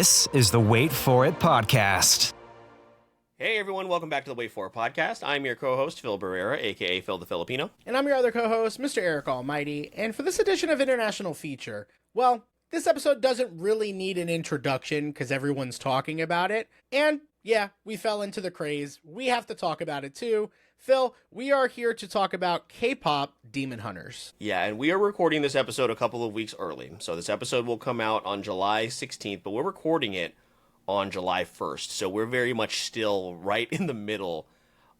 This is the Wait For It podcast. Hey everyone, welcome back to the Wait For It podcast. I'm your co-host, Phil Barrera, aka Phil the Filipino. And I'm your other co-host, Mr. Eric Almighty. And for this edition of International Feature, well, this episode doesn't really need an introduction because everyone's talking about it. And yeah, we fell into the craze. We have to talk about it too. Phil, we are here to talk about K-pop Demon Hunters. Yeah, and we are recording this episode a couple of weeks early. So this episode will come out on July 16th, but we're recording it on July 1st. So we're very much still right in the middle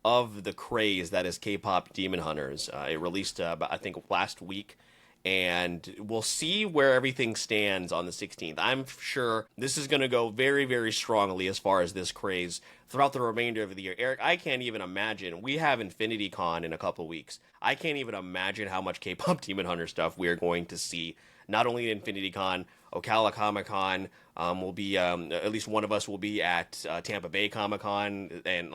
of the craze that is K-pop Demon Hunters. It released, I think, last week. And we'll see where everything stands on the 16th. I'm sure this is going to go very, very strongly as far as this craze throughout the remainder of the year. Eric, I can't even imagine. We have Infinity Con in a couple of weeks. I can't even imagine how much K-pop Demon Hunter stuff we are going to see. Not only at Infinity Con, Ocala Comic Con will be, at least one of us will be at Tampa Bay Comic Con. And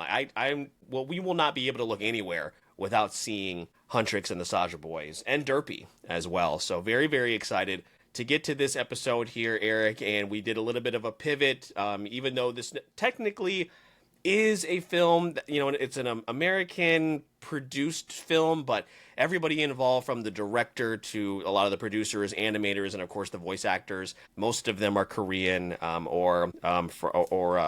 we will not be able to look anywhere without seeing Huntrix and the Saja Boys, and Derpy as well. So very, very excited to get to this episode here, Eric, and we did a little bit of a pivot, even though this technically is a film, that, you know, it's an American-produced film, but everybody involved, from the director to a lot of the producers, animators, and of course the voice actors, most of them are Korean or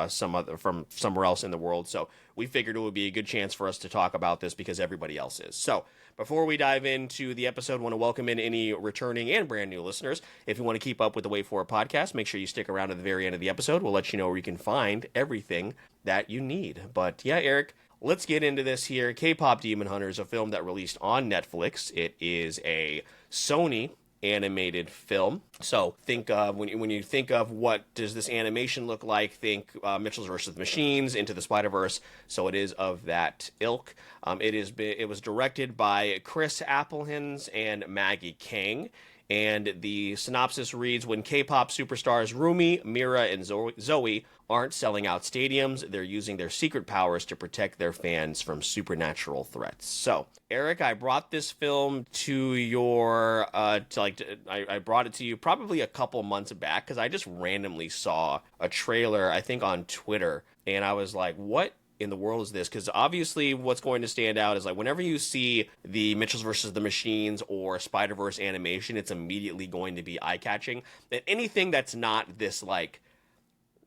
some other from somewhere else in the world. So we figured it would be a good chance for us to talk about this because everybody else is. So before we dive into the episode, I want to welcome in any returning and brand new listeners. If you want to keep up with the Wait For It podcast, make sure you stick around to the very end of the episode. We'll let you know where you can find everything that you need. But yeah, Eric, let's get into this here. K-pop Demon Hunters, a film that released on Netflix. It is a Sony animated film. So think of when you think of what does this animation look like, think Mitchell's versus the Machines, Into the Spider-Verse. So it is of that ilk. It was directed by Chris Applehans and Maggie Kang. And the synopsis reads, when K-pop superstars Rumi, Mira, and Zoey aren't selling out stadiums, they're using their secret powers to protect their fans from supernatural threats. So, Eric, I brought this film to your, I brought it to you probably a couple months back because I just randomly saw a trailer, I think on Twitter, and I was like, what in the world is this? Because obviously what's going to stand out is like whenever you see the Mitchells versus the Machines or Spider-Verse animation, it's immediately going to be eye-catching. And anything that's not this like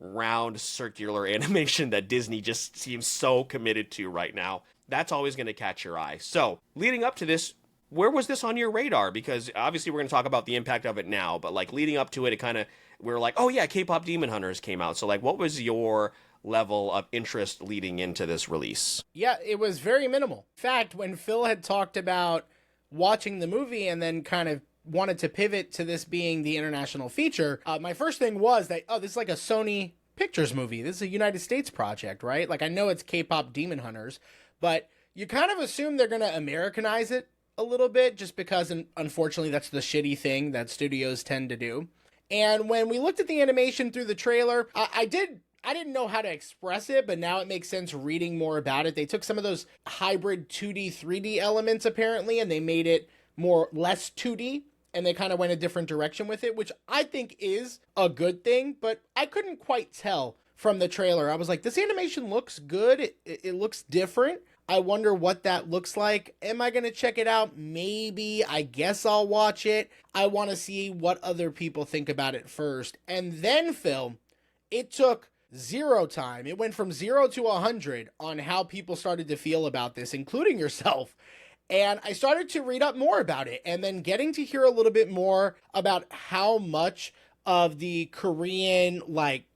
round circular animation that Disney just seems so committed to right now, that's always going to catch your eye. So leading up to this, where was this on your radar? Because obviously we're going to talk about the impact of it now, but like leading up to it, we're like, oh yeah, K-pop Demon Hunters came out. So like, what was your level of interest leading into this release? Yeah, it was very minimal. In fact, when Phil had talked about watching the movie and then kind of wanted to pivot to this being the international feature, my first thing was that, this is like a Sony Pictures movie. This is a United States project, right? Like I know it's K-pop Demon Hunters, but you kind of assume they're going to Americanize it a little bit just because, unfortunately, that's the shitty thing that studios tend to do. And when we looked at the animation through the trailer, I didn't know how to express it, but now it makes sense reading more about it. They took some of those hybrid 2D, 3D elements, apparently, and they made it less 2D, and they kind of went a different direction with it, which I think is a good thing, but I couldn't quite tell from the trailer. I was like, this animation looks good. It looks different. I wonder what that looks like. Am I going to check it out? Maybe. I guess I'll watch it. I want to see what other people think about it first. And then, Phil, it took zero time. It went from 0 to 100 on how people started to feel about this, including yourself. And I started to read up more about it and then getting to hear a little bit more about how much of the Korean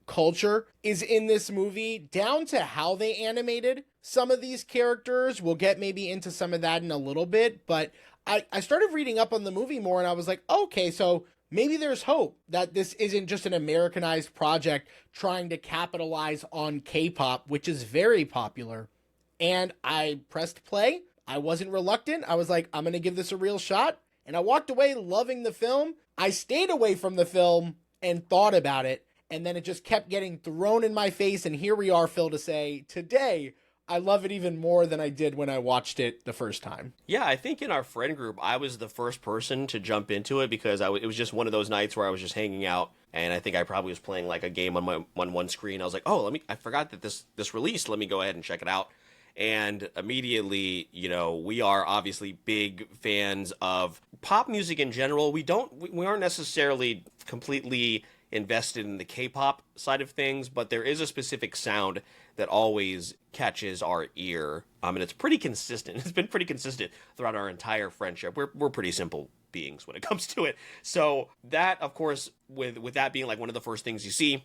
culture is in this movie, down to how they animated some of these characters. We'll get maybe into some of that in a little bit, but I started reading up on the movie more and I was like, okay, so maybe there's hope that this isn't just an Americanized project trying to capitalize on K-pop, which is very popular. And I pressed play. I wasn't reluctant. I was like, I'm going to give this a real shot. And I walked away loving the film. I stayed away from the film and thought about it. And then it just kept getting thrown in my face. And here we are, Phil, to say, today, I love it even more than I did when I watched it the first time. Yeah, I think in our friend group, I was the first person to jump into it because it was just one of those nights where I was just hanging out, and I think I probably was playing like a game on one screen. I was like, oh, I forgot that this released. Let me go ahead and check it out. And immediately, we are obviously big fans of pop music in general. We aren't necessarily completely invested in the K-pop side of things, but there is a specific sound that always catches our ear, and it's pretty consistent. It's been pretty consistent throughout our entire friendship. We're pretty simple beings when it comes to it. So that, of course, with that being like one of the first things you see,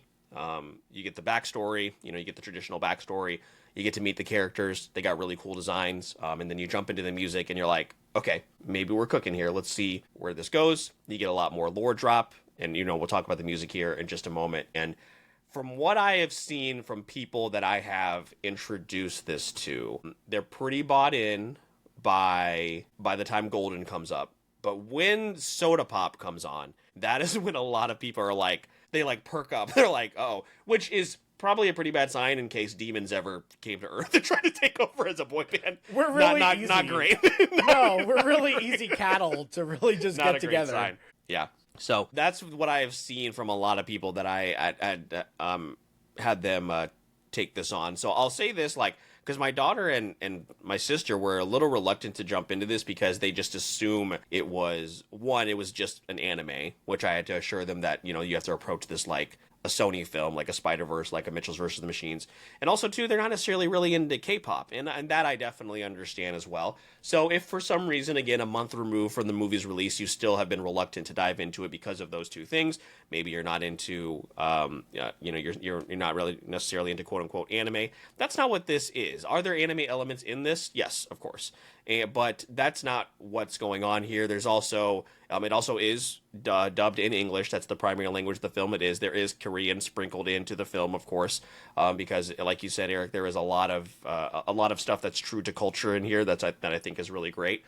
you get the backstory. You get the traditional backstory. You get to meet the characters. They got really cool designs. And then you jump into the music and you're like, okay, maybe we're cooking here. Let's see where this goes. You get a lot more lore drop. And, we'll talk about the music here in just a moment. And from what I have seen from people that I have introduced this to, they're pretty bought in by the time Golden comes up. But when Soda Pop comes on, that is when a lot of people are like, they like perk up. They're like, oh, which is probably a pretty bad sign in case demons ever came to Earth to try to take over as a boy band. We're really easy. Not great. No, we're really easy cattle to really just not get a together. Great sign. Yeah. So that's what I have seen from a lot of people that I had them take this on. So I'll say this, because my daughter and my sister were a little reluctant to jump into this because they just assume it was just an anime, which I had to assure them that, you have to approach this like a Sony film, like a Spider-Verse, like a Mitchell's versus the Machines. And also, too, they're not necessarily really into K-pop, and that I definitely understand as well. So if for some reason, again, a month removed from the movie's release, you still have been reluctant to dive into it because of those two things, maybe you're not into, you're not really necessarily into quote-unquote anime, that's not what this is. Are there anime elements in this? Yes, of course. But that's not what's going on here. There's also, it also is dubbed in English. That's the primary language of the film. There is Korean sprinkled into the film, of course, because, like you said, Eric, there is a lot of stuff that's true to culture in here that I think is really great.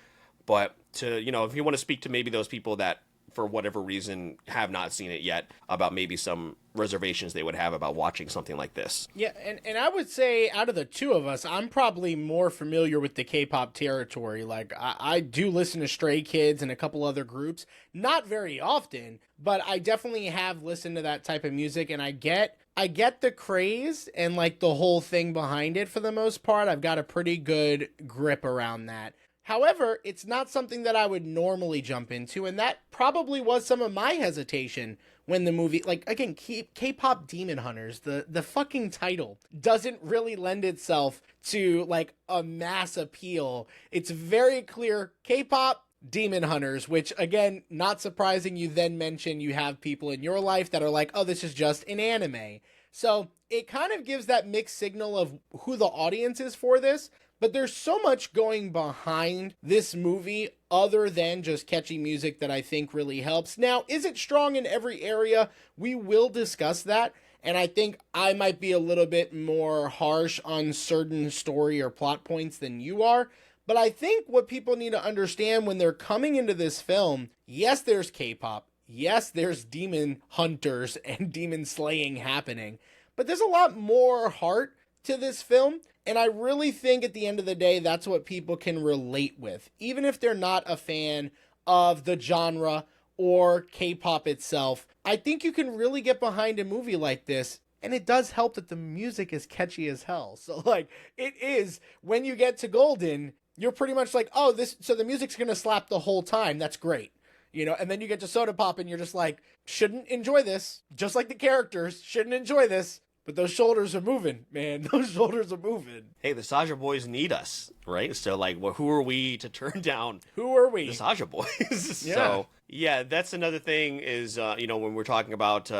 But if you want to speak to maybe those people that, for whatever reason, have not seen it yet, about maybe some reservations they would have about watching something like this. Yeah, and I would say out of the two of us, I'm probably more familiar with the K-pop territory. Like, I do listen to Stray Kids and a couple other groups, not very often, but I definitely have listened to that type of music, and I get the craze and like the whole thing behind it for the most part. I've got a pretty good grip around that. However, it's not something that I would normally jump into, and that probably was some of my hesitation when the movie, like, again, K-pop Demon Hunters, the fucking title doesn't really lend itself to, like, a mass appeal. It's very clear, K-pop Demon Hunters, which, again, not surprising, you then mention you have people in your life that are like, oh, this is just an anime. So it kind of gives that mixed signal of who the audience is for this. But there's so much going behind this movie other than just catchy music that I think really helps. Now, is it strong in every area? We will discuss that. And I think I might be a little bit more harsh on certain story or plot points than you are. But I think what people need to understand when they're coming into this film, yes, there's K-pop. Yes, there's demon hunters and demon slaying happening. But there's a lot more heart to this film. And I really think at the end of the day, that's what people can relate with. Even if they're not a fan of the genre or K-pop itself, I think you can really get behind a movie like this. And it does help that the music is catchy as hell. So, like, it is, when you get to Golden, you're pretty much like, oh, so the music's going to slap the whole time. That's great. And then you get to Soda Pop and you're just like, shouldn't enjoy this. Just like the characters, shouldn't enjoy this. But those shoulders are moving, man. Those shoulders are moving. Hey, the Saja Boys need us, right? So, like, who are we to turn down? Who are we? The Saja Boys. Yeah. So, yeah, that's another thing is, when we're talking about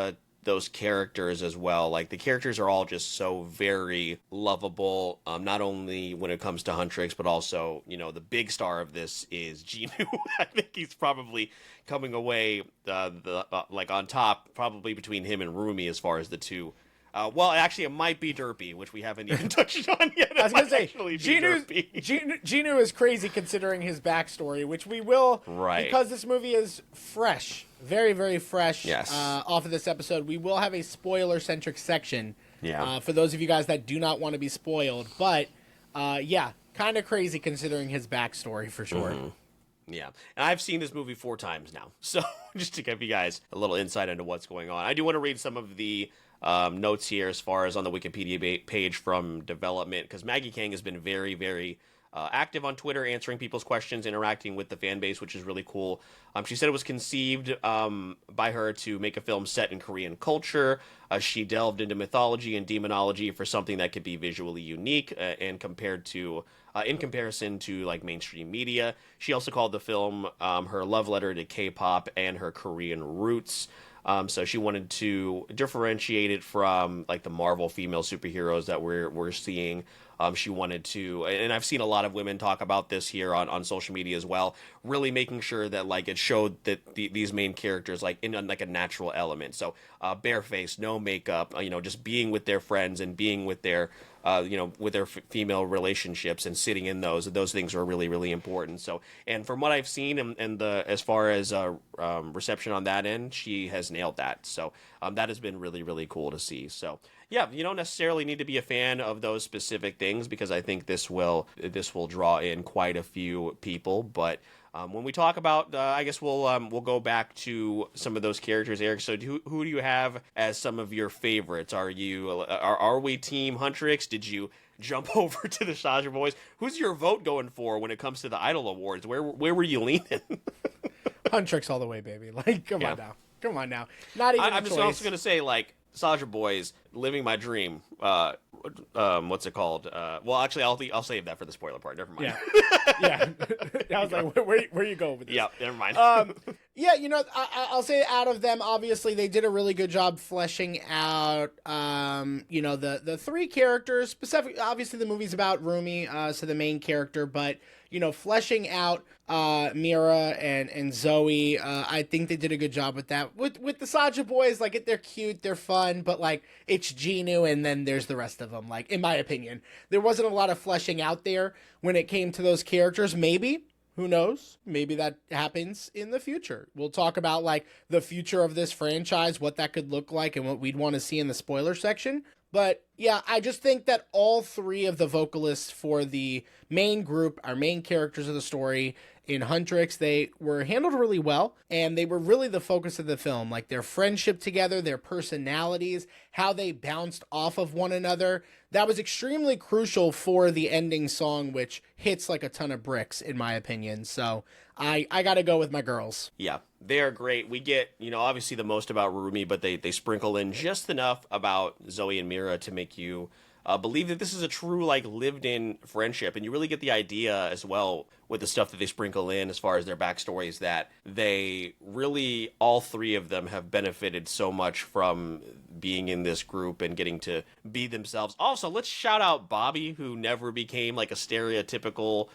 those characters as well, like, the characters are all just so very lovable, not only when it comes to Huntrix, but also, the big star of this is Jinu. I think he's probably coming away, on top, probably between him and Rumi as far as the two. Well, actually, it might be Derpy, which we haven't even touched on yet. I was going to say, Jinu is crazy considering his backstory, which we will, right, because this movie is fresh, very, very fresh, yes, off of this episode. We will have a spoiler-centric section for those of you guys that do not want to be spoiled. But Yeah, kind of crazy considering his backstory for sure. Mm-hmm. Yeah, and I've seen this movie 4 times now, so just to give you guys a little insight into what's going on. I do want to read some of the notes here as far as on the Wikipedia page from development, because Maggie Kang has been very, very active on Twitter, answering people's questions, interacting with the fan base, which is really cool. She said it was conceived by her to make a film set in Korean culture. She delved into mythology and demonology for something that could be visually unique and compared to in comparison to like mainstream media. She also called the film her love letter to K-pop and her Korean roots. So she wanted to differentiate it from like the Marvel female superheroes that we're seeing. She wanted to, and I've seen a lot of women talk about this here on social media as well, really making sure that like it showed that these main characters like in like a natural element. So barefaced, no makeup, just being with their friends and being with their with their female relationships and sitting in those things are really, really important. So, and from what I've seen and the as far as reception on that end, she has nailed that. So that has been really, really cool to see. So yeah, you don't necessarily need to be a fan of those specific things, because I think this will draw in quite a few people. But when we talk about, I guess we'll go back to some of those characters, Eric. So who do you have as some of your favorites? Are we Team Huntrix? Did you jump over to the Saja Boys? Who's your vote going for when it comes to the Idol Awards? Where were you leaning? Huntrix all the way, baby. Like, come on now. Not even. I'm just also gonna say like Saja Boys, living my dream. What's it called? Well, actually, I'll save that for the spoiler part. Never mind. Yeah. I was like, where you go with this? Yeah, never mind. Yeah, I'll say out of them, obviously they did a really good job fleshing out, the 3 characters. Specific, obviously the movie's about Rumi, so the main character, but fleshing out Mira and Zoey. I think they did a good job with that. With the Saja Boys, like they're cute, they're fun, but like it's Genu, and then there's the rest of them. Like in my opinion, there wasn't a lot of fleshing out there when it came to those characters. Maybe. Who knows? Maybe that happens in the future. We'll talk about like the future of this franchise, what that could look like, and what we'd want to see in the spoiler section. But yeah, I just think that all 3 of the vocalists for the main group, our main characters of the story in Huntrix, they were handled really well, and they were really the focus of the film. Like their friendship together, their personalities, how they bounced off of one another. That was extremely crucial for the ending song, which hits like a ton of bricks, in my opinion. So I got to go with my girls. Yeah, they are great. We get, obviously the most about Rumi, but they sprinkle in just enough about Zoey and Mira to make you believe that this is a true, like, lived-in friendship. And you really get the idea as well with the stuff that they sprinkle in as far as their backstories, that they really, all 3 of them have benefited so much from being in this group and getting to be themselves. Also, let's shout out Bobby, who never became, like, a stereotypical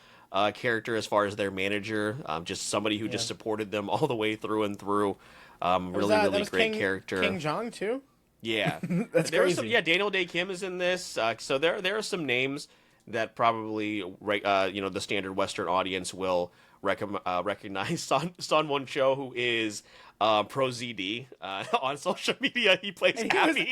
character as far as their manager. Just somebody who just supported them all the way through and through. Really great character. King Jong, too? Yeah, that's crazy. Daniel Day Kim is in this. So there are some names that probably the standard Western audience will recognize. Son Cho, who is Pro ZD on social media, he plays Abby.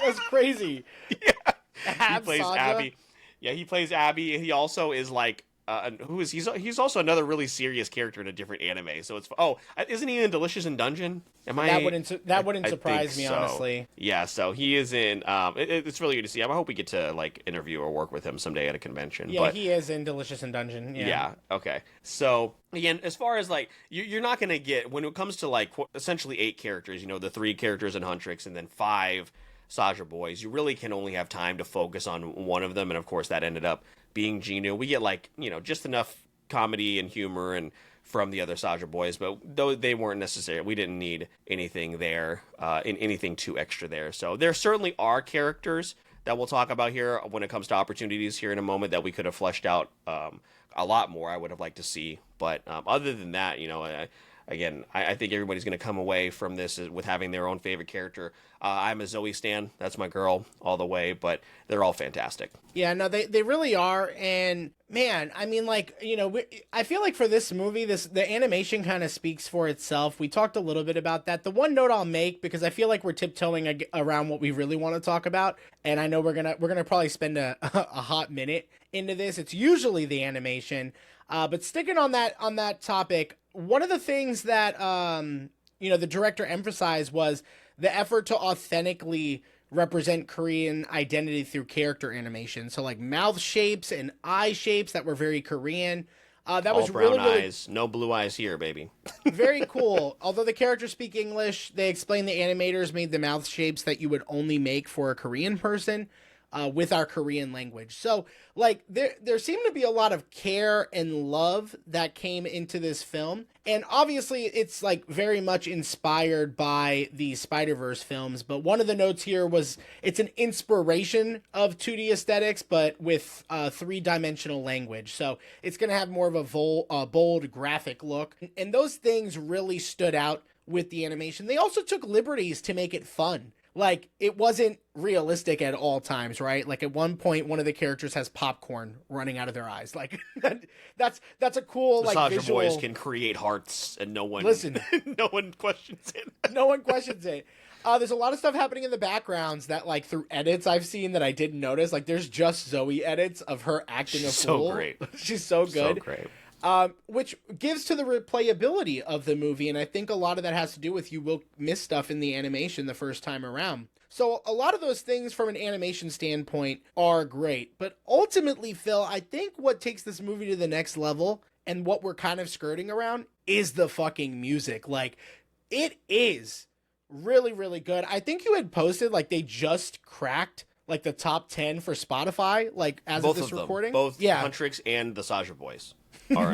That's crazy. Yeah, he plays Saja. Abby. Yeah, he plays Abby. He also is like. He's also another really serious character in a different anime. So isn't he in Delicious in Dungeon? That wouldn't surprise me, honestly. Yeah, so he is in. It's really good to see. I hope we get to like interview or work with him someday at a convention. Yeah, he is in Delicious in Dungeon. Yeah. Okay. So again, as far as like you're not gonna get, when it comes to like essentially 8 characters, the 3 characters in Huntrix and then 5 Saja Boys, you really can only have time to focus on one of them, and of course that ended up being Genu. We get like just enough comedy and humor and from the other Saja Boys, but though they weren't necessary, we didn't need anything there, anything too extra there. So there certainly are characters that we'll talk about here when it comes to opportunities here in a moment that we could have fleshed out a lot more. I would have liked to see, but other than that, again, I think everybody's going to come away from this with having their own favorite character. I'm a Zoey stan. That's my girl all the way, but they're all fantastic. Yeah, no, they really are. And man, I mean, like, you know, I feel like for this movie, the animation kind of speaks for itself. We talked a little bit about that. The one note I'll make, because I feel like we're tiptoeing around what we really want to talk about, and I know we're gonna probably spend a hot minute into this. It's usually the animation, but sticking on that topic, one of the things that you know, the director emphasized was the effort to authentically represent Korean identity through character animation. So like mouth shapes and eye shapes that were very Korean. That all was brown really eyes, no blue eyes here, baby. very cool. Although the characters speak English, they explain the animators made the mouth shapes that you would only make for a Korean person. With our Korean language. So like there seemed to be a lot of care and love that came into this film. And obviously it's like very much inspired by the Spider-Verse films. But one of the notes here was it's an inspiration of 2D aesthetics, but with 3-dimensional language. So it's going to have more of a bold graphic look. And those things really stood out with the animation. They also took liberties to make it fun. Like, it wasn't realistic at all times, right? Like, at one point, one of the characters has popcorn running out of their eyes. Like, that's a cool, the like, Sasha visual... boys can create hearts, and no one... Listen. no one questions it. No one questions it. There's a lot of stuff happening in the backgrounds that, like, through edits I've seen that I didn't notice. Like, there's just Zoey edits of her acting a fool. So great. She's so good. So great. Which gives to the replayability of the movie, and I think a lot of that has to do with you will miss stuff in the animation the first time around. So a lot of those things from an animation standpoint are great, but ultimately, Phil, I think what takes this movie to the next level and what we're kind of skirting around is the fucking music. Like, it is really, really good. I think you had posted, like, they just cracked like the top 10 for Spotify, like as Both of this of them. recording. Both yeah. Huntrix and the Sasha boys are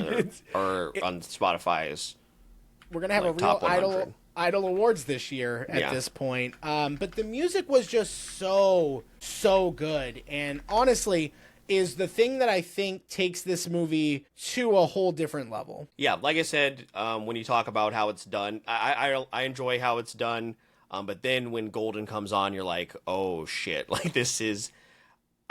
on Spotify's. We're gonna have like, a real top 100. idol awards this year at this point. But the music was just so good, and honestly is the thing that I think takes this movie to a whole different level. Yeah, like I said, when you talk about how it's done, I enjoy how it's done. But then when Golden comes on, you're like, oh shit, like this is.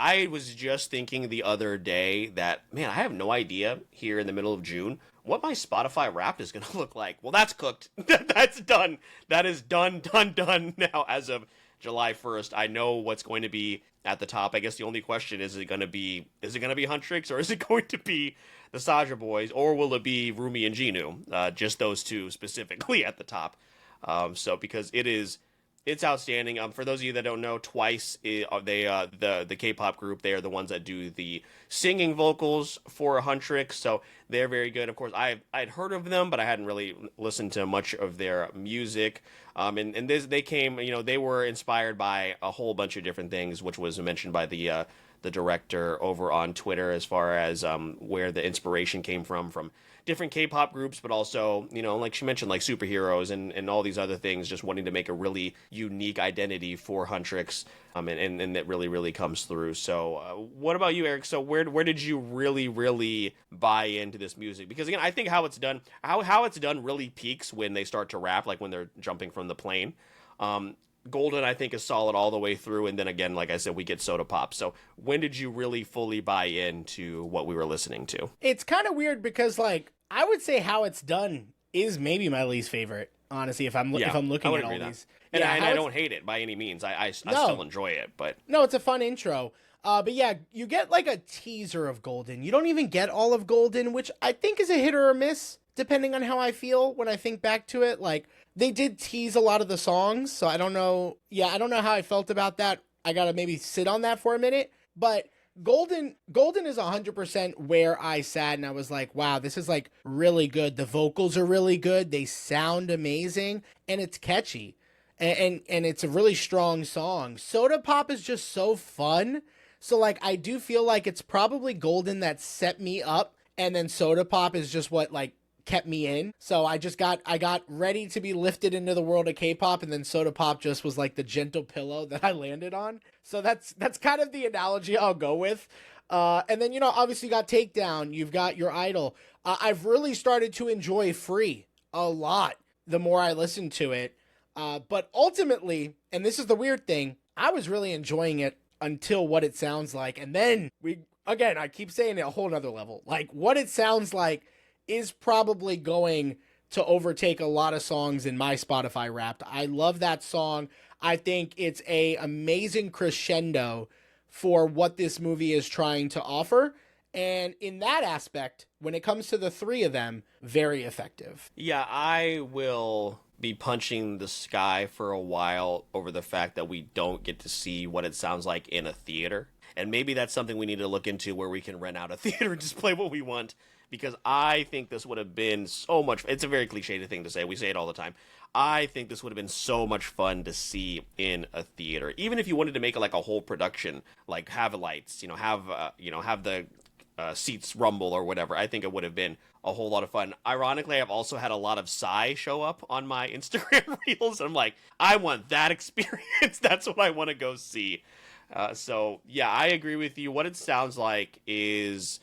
I was just thinking the other day that, man, I have no idea here in the middle of June what my Spotify Wrapped is going to look like. Well, that's cooked. That's done. That is done now as of July 1st. I know what's going to be at the top. I guess the only question is it going to be Huntrix, or is it going to be the Sasha boys, or will it be Rumi and Ginu? Just those two specifically at the top. So because it's outstanding. For those of you that don't know, Twice, the K-pop group, they are the ones that do the singing vocals for Huntrix, so they're very good. Of course, I'd heard of them, but I hadn't really listened to much of their music. And they came, they were inspired by a whole bunch of different things, which was mentioned by the director over on Twitter, as far as where the inspiration came from different K-pop groups, but also, like she mentioned, like superheroes and all these other things, just wanting to make a really unique identity for Huntrix, and that really, really comes through. So what about you, Eric? So where did you really, really buy into this music? Because again, I think how it's done really peaks when they start to rap, like when they're jumping from the plane. Golden, I think, is solid all the way through, and then again, like I said, we get Soda Pop. So when did you really fully buy into what we were listening to? It's kind of weird because, like, I would say How It's Done is maybe my least favorite, honestly, if I'm looking at all these. And I don't hate it by any means. I still enjoy it, but no, it's a fun intro. But yeah, you get like a teaser of Golden. You don't even get all of Golden, which I think is a hit or a miss, depending on how I feel when I think back to it. Like, they did tease a lot of the songs, so I don't know. Yeah, I don't know how I felt about that. I gotta maybe sit on that for a minute. But Golden is 100% where I sat and I was like, wow, this is like really good. The vocals are really good. They sound amazing, and it's catchy. And it's a really strong song. Soda Pop is just so fun. So like, I do feel like it's probably Golden that set me up, and then Soda Pop is just what like kept me in. So I got ready to be lifted into the world of K-pop, and then Soda Pop just was like the gentle pillow that I landed on. So that's kind of the analogy I'll go with. And then, obviously you got Takedown, you've got Your Idol. I've really started to enjoy Free a lot the more I listened to it. But ultimately, and this is the weird thing, I was really enjoying it until What It Sounds Like. And then again, I keep saying it, a whole nother level. Like, What It Sounds Like is probably going to overtake a lot of songs in my Spotify Wrapped. I love that song. I think it's a amazing crescendo for what this movie is trying to offer. And in that aspect, when it comes to the three of them, very effective. Yeah, I will be punching the sky for a while over the fact that we don't get to see What It Sounds Like in a theater. And maybe that's something we need to look into, where we can rent out a theater and just play what we want. Because I think this would have been so much... It's a very cliched thing to say. We say it all the time. I think this would have been so much fun to see in a theater. Even if you wanted to make it like a whole production, like have lights, have the seats rumble or whatever. I think it would have been a whole lot of fun. Ironically, I've also had a lot of Psy show up on my Instagram reels. I'm like, I want that experience. That's what I want to go see. So yeah, I agree with you. What It Sounds Like is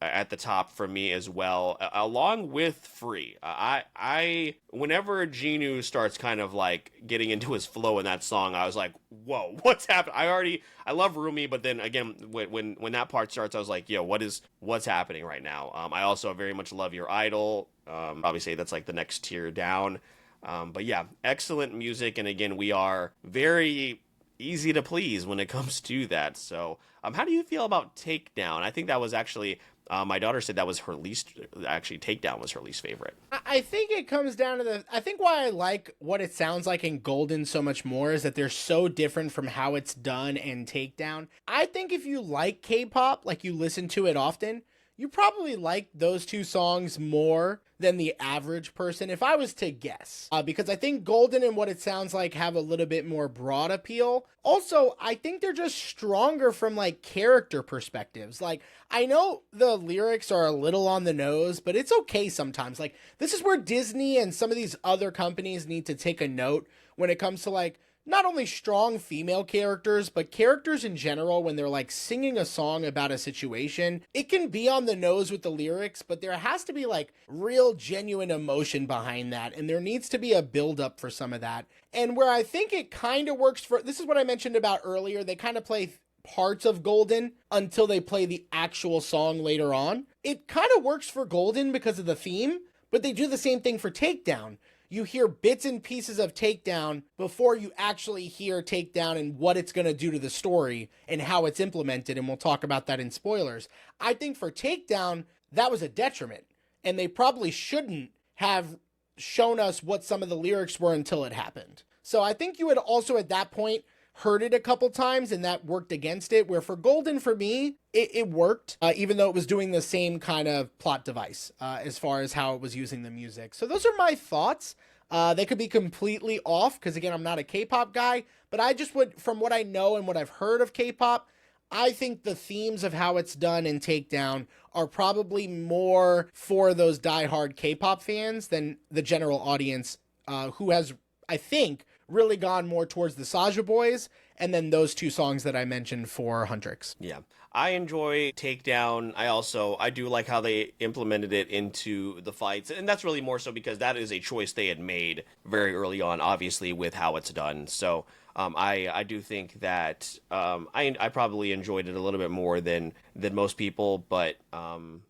at the top for me as well, along with Free. I whenever Genu starts kind of like getting into his flow in that song, I was like, whoa, what's happening? I love Rumi, but then again, when that part starts, I was like, yo, what's happening right now? I also very much love Your Idol. Obviously that's like the next tier down. But yeah, excellent music. And again, we are very easy to please when it comes to that. So how do you feel about Takedown? I think that was actually... my daughter said that was her least... Actually, Takedown was her least favorite. I think it comes down to I think why I like What It Sounds Like in Golden so much more is that they're so different from how it's done in Takedown. I think if you like K-pop, like you listen to it often, you probably like those two songs more than the average person, if I was to guess. Because I think Golden and What It Sounds Like have a little bit more broad appeal. Also, I think they're just stronger from like character perspectives. Like, I know the lyrics are a little on the nose, but it's okay sometimes. Like, this is where Disney and some of these other companies need to take a note when it comes to like, not only strong female characters, but characters in general. When they're like singing a song about a situation, it can be on the nose with the lyrics, but there has to be like real genuine emotion behind that. And there needs to be a build up for some of that. And where I think it kind of works for, this is what I mentioned about earlier. They kind of play parts of Golden until they play the actual song later on. It kind of works for Golden because of the theme, but they do the same thing for Takedown. You hear bits and pieces of Takedown before you actually hear Takedown and what it's going to do to the story and how it's implemented, and we'll talk about that in spoilers. I think for Takedown, that was a detriment, and they probably shouldn't have shown us what some of the lyrics were until it happened. So I think you had also at that point heard it a couple times, and that worked against it, where for Golden, for me, it worked, even though it was doing the same kind of plot device as far as how it was using the music. So those are my thoughts. They could be completely off, because again, I'm not a K-pop guy, but I just would, from what I know and what I've heard of K-pop, I think the themes of how it's done in Takedown are probably more for those diehard K-pop fans than the general audience, who has, I think, really gone more towards the Saja Boys, and then those two songs that I mentioned for Huntrix. Yeah. I enjoy Takedown. I do like how they implemented it into the fights, and that's really more so because that is a choice they had made very early on, obviously, with how it's done. So I do think that I probably enjoyed it a little bit more than most people, but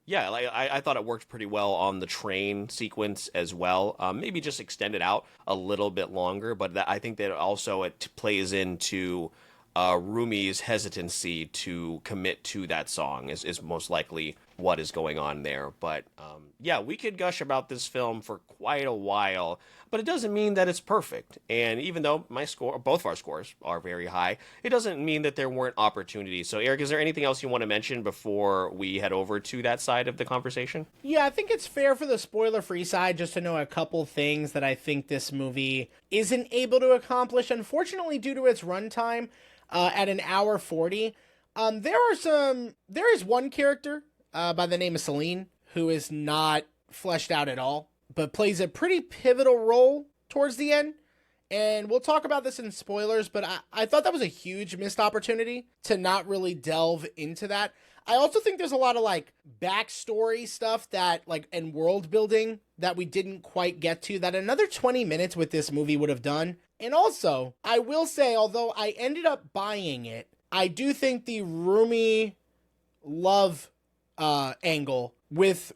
yeah, I thought it worked pretty well on the train sequence as well. Maybe just extend it out a little bit longer, but I think that also it plays into Rumi's hesitancy to commit to that song is most likely what is going on there. But yeah, we could gush about this film for quite a while, but it doesn't mean that it's perfect. And even though both of our scores are very high, it doesn't mean that there weren't opportunities. So Eric, is there anything else you want to mention before we head over to that side of the conversation? Yeah, I think it's fair for the spoiler-free side just to know a couple things that I think this movie isn't able to accomplish, unfortunately, due to its runtime. At an hour 40, there is one character by the name of Celine who is not fleshed out at all, but plays a pretty pivotal role towards the end. And we'll talk about this in spoilers, but I thought that was a huge missed opportunity to not really delve into that. I also think there's a lot of like backstory stuff that like and world building that we didn't quite get to that another 20 minutes with this movie would have done. And also, I will say, although I ended up buying it, I do think the Rumi love angle with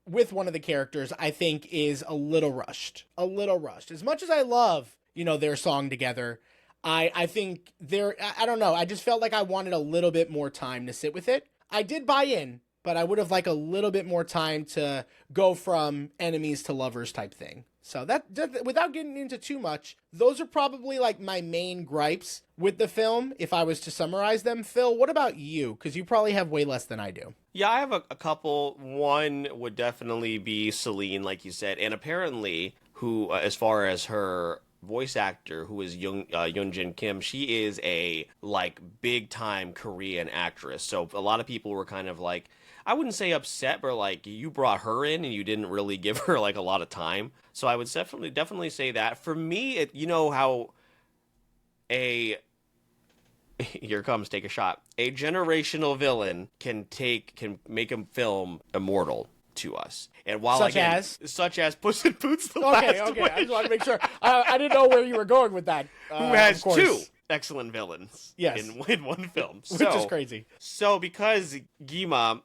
one of the characters, I think is a little rushed. A little rushed. As much as I love, their song together, I think I don't know. I just felt like I wanted a little bit more time to sit with it. I did buy in, but I would have liked a little bit more time to go from enemies to lovers type thing. So that without getting into too much, those are probably like my main gripes with the film, if I was to summarize them. Phil, what about you? Because you probably have way less than I do. Yeah, I have a couple. One would definitely be Celine, like you said, and apparently, who, as far as her voice actor, who is Yoonjin Kim, she is a like big time Korean actress. So a lot of people were kind of like, I wouldn't say upset, but like you brought her in and you didn't really give her like a lot of time. So I would definitely say that. For me, how here comes, take a shot. A generational villain can make a film immortal to us. And while such as Puss in Boots: The Last Wish. I just want to make sure. I didn't know where you were going with that. Who has two excellent villains in one film. Which is crazy. So because Gima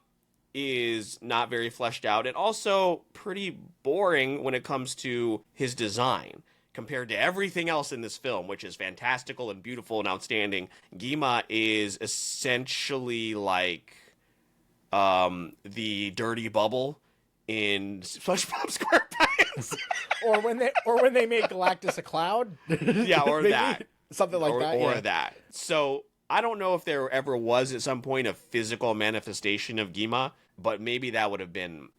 is not very fleshed out and also pretty boring when it comes to his design compared to everything else in this film, which is fantastical and beautiful and outstanding. Gima is essentially like the dirty bubble in SpongeBob SquarePants. or when they made Galactus a cloud. Yeah, or that. Something like that. Or that. So I don't know if there ever was at some point a physical manifestation of Gima, but maybe that would have been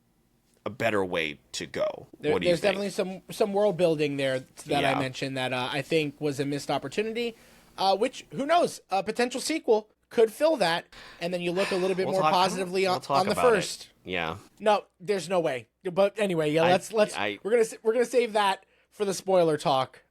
a better way to go. What do you think? There's definitely some world building there that I mentioned that I think was a missed opportunity, which, who knows, a potential sequel could fill that, and then you look a little bit more positively on the first. Yeah. No, there's no way. But anyway, yeah, we're gonna save that for the spoiler talk.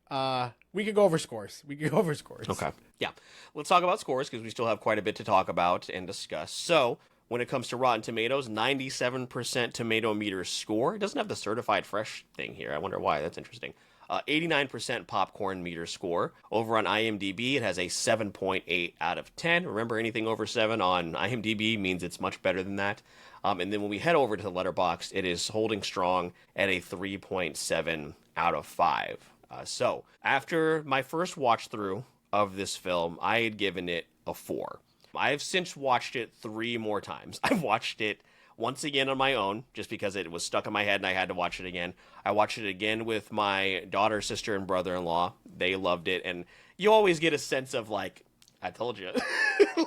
We could go over scores. Okay. Yeah. Let's talk about scores because we still have quite a bit to talk about and discuss. So, when it comes to Rotten Tomatoes, 97% tomato meter score. It doesn't have the certified fresh thing here. I wonder why. That's interesting. 89% popcorn meter score. Over on IMDb, it has a 7.8 out of 10. Remember, anything over 7 on IMDb means it's much better than that. And then when we head over to the Letterboxd, it is holding strong at a 3.7 out of 5. So, after my first watch through of this film, I had given it a 4. I have since watched it 3 more times. I've watched it once again on my own, just because it was stuck in my head and I had to watch it again. I watched it again with my daughter, sister, and brother-in-law. They loved it, and you always get a sense of like, I told you,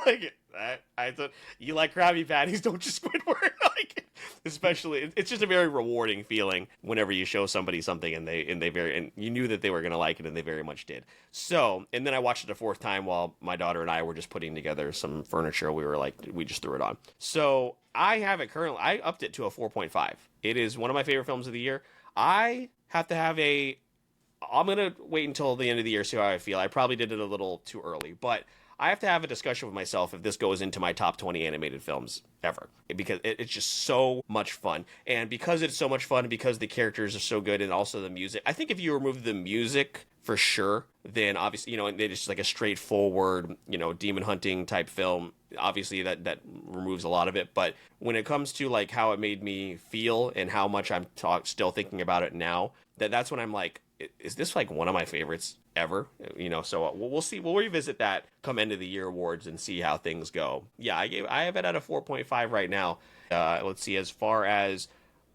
like I thought you like Krabby Patties, don't you, Squidward? Like, especially, it's just a very rewarding feeling whenever you show somebody something and you knew that they were gonna like it and they very much did. So, and then I watched it a 4th time while my daughter and I were just putting together some furniture. We just threw it on. So I have it currently. I upped it to a 4.5. It is one of my favorite films of the year. I have to have I'm gonna wait until the end of the year, see how I feel. I probably did it a little too early, but I have to have a discussion with myself if this goes into my top 20 animated films ever, because it's just so much fun. And because it's so much fun, and because the characters are so good, and also the music, I think if you remove the music for sure, then obviously, it's like a straightforward, demon hunting type film. Obviously that removes a lot of it. But when it comes to like how it made me feel and how much I'm still thinking about it now, that's when I'm like, is this like one of my favorites ever? So we'll see. We'll revisit that come end of the year awards and see how things go. Yeah, I have it at a 4.5 right now. Let's see, as far as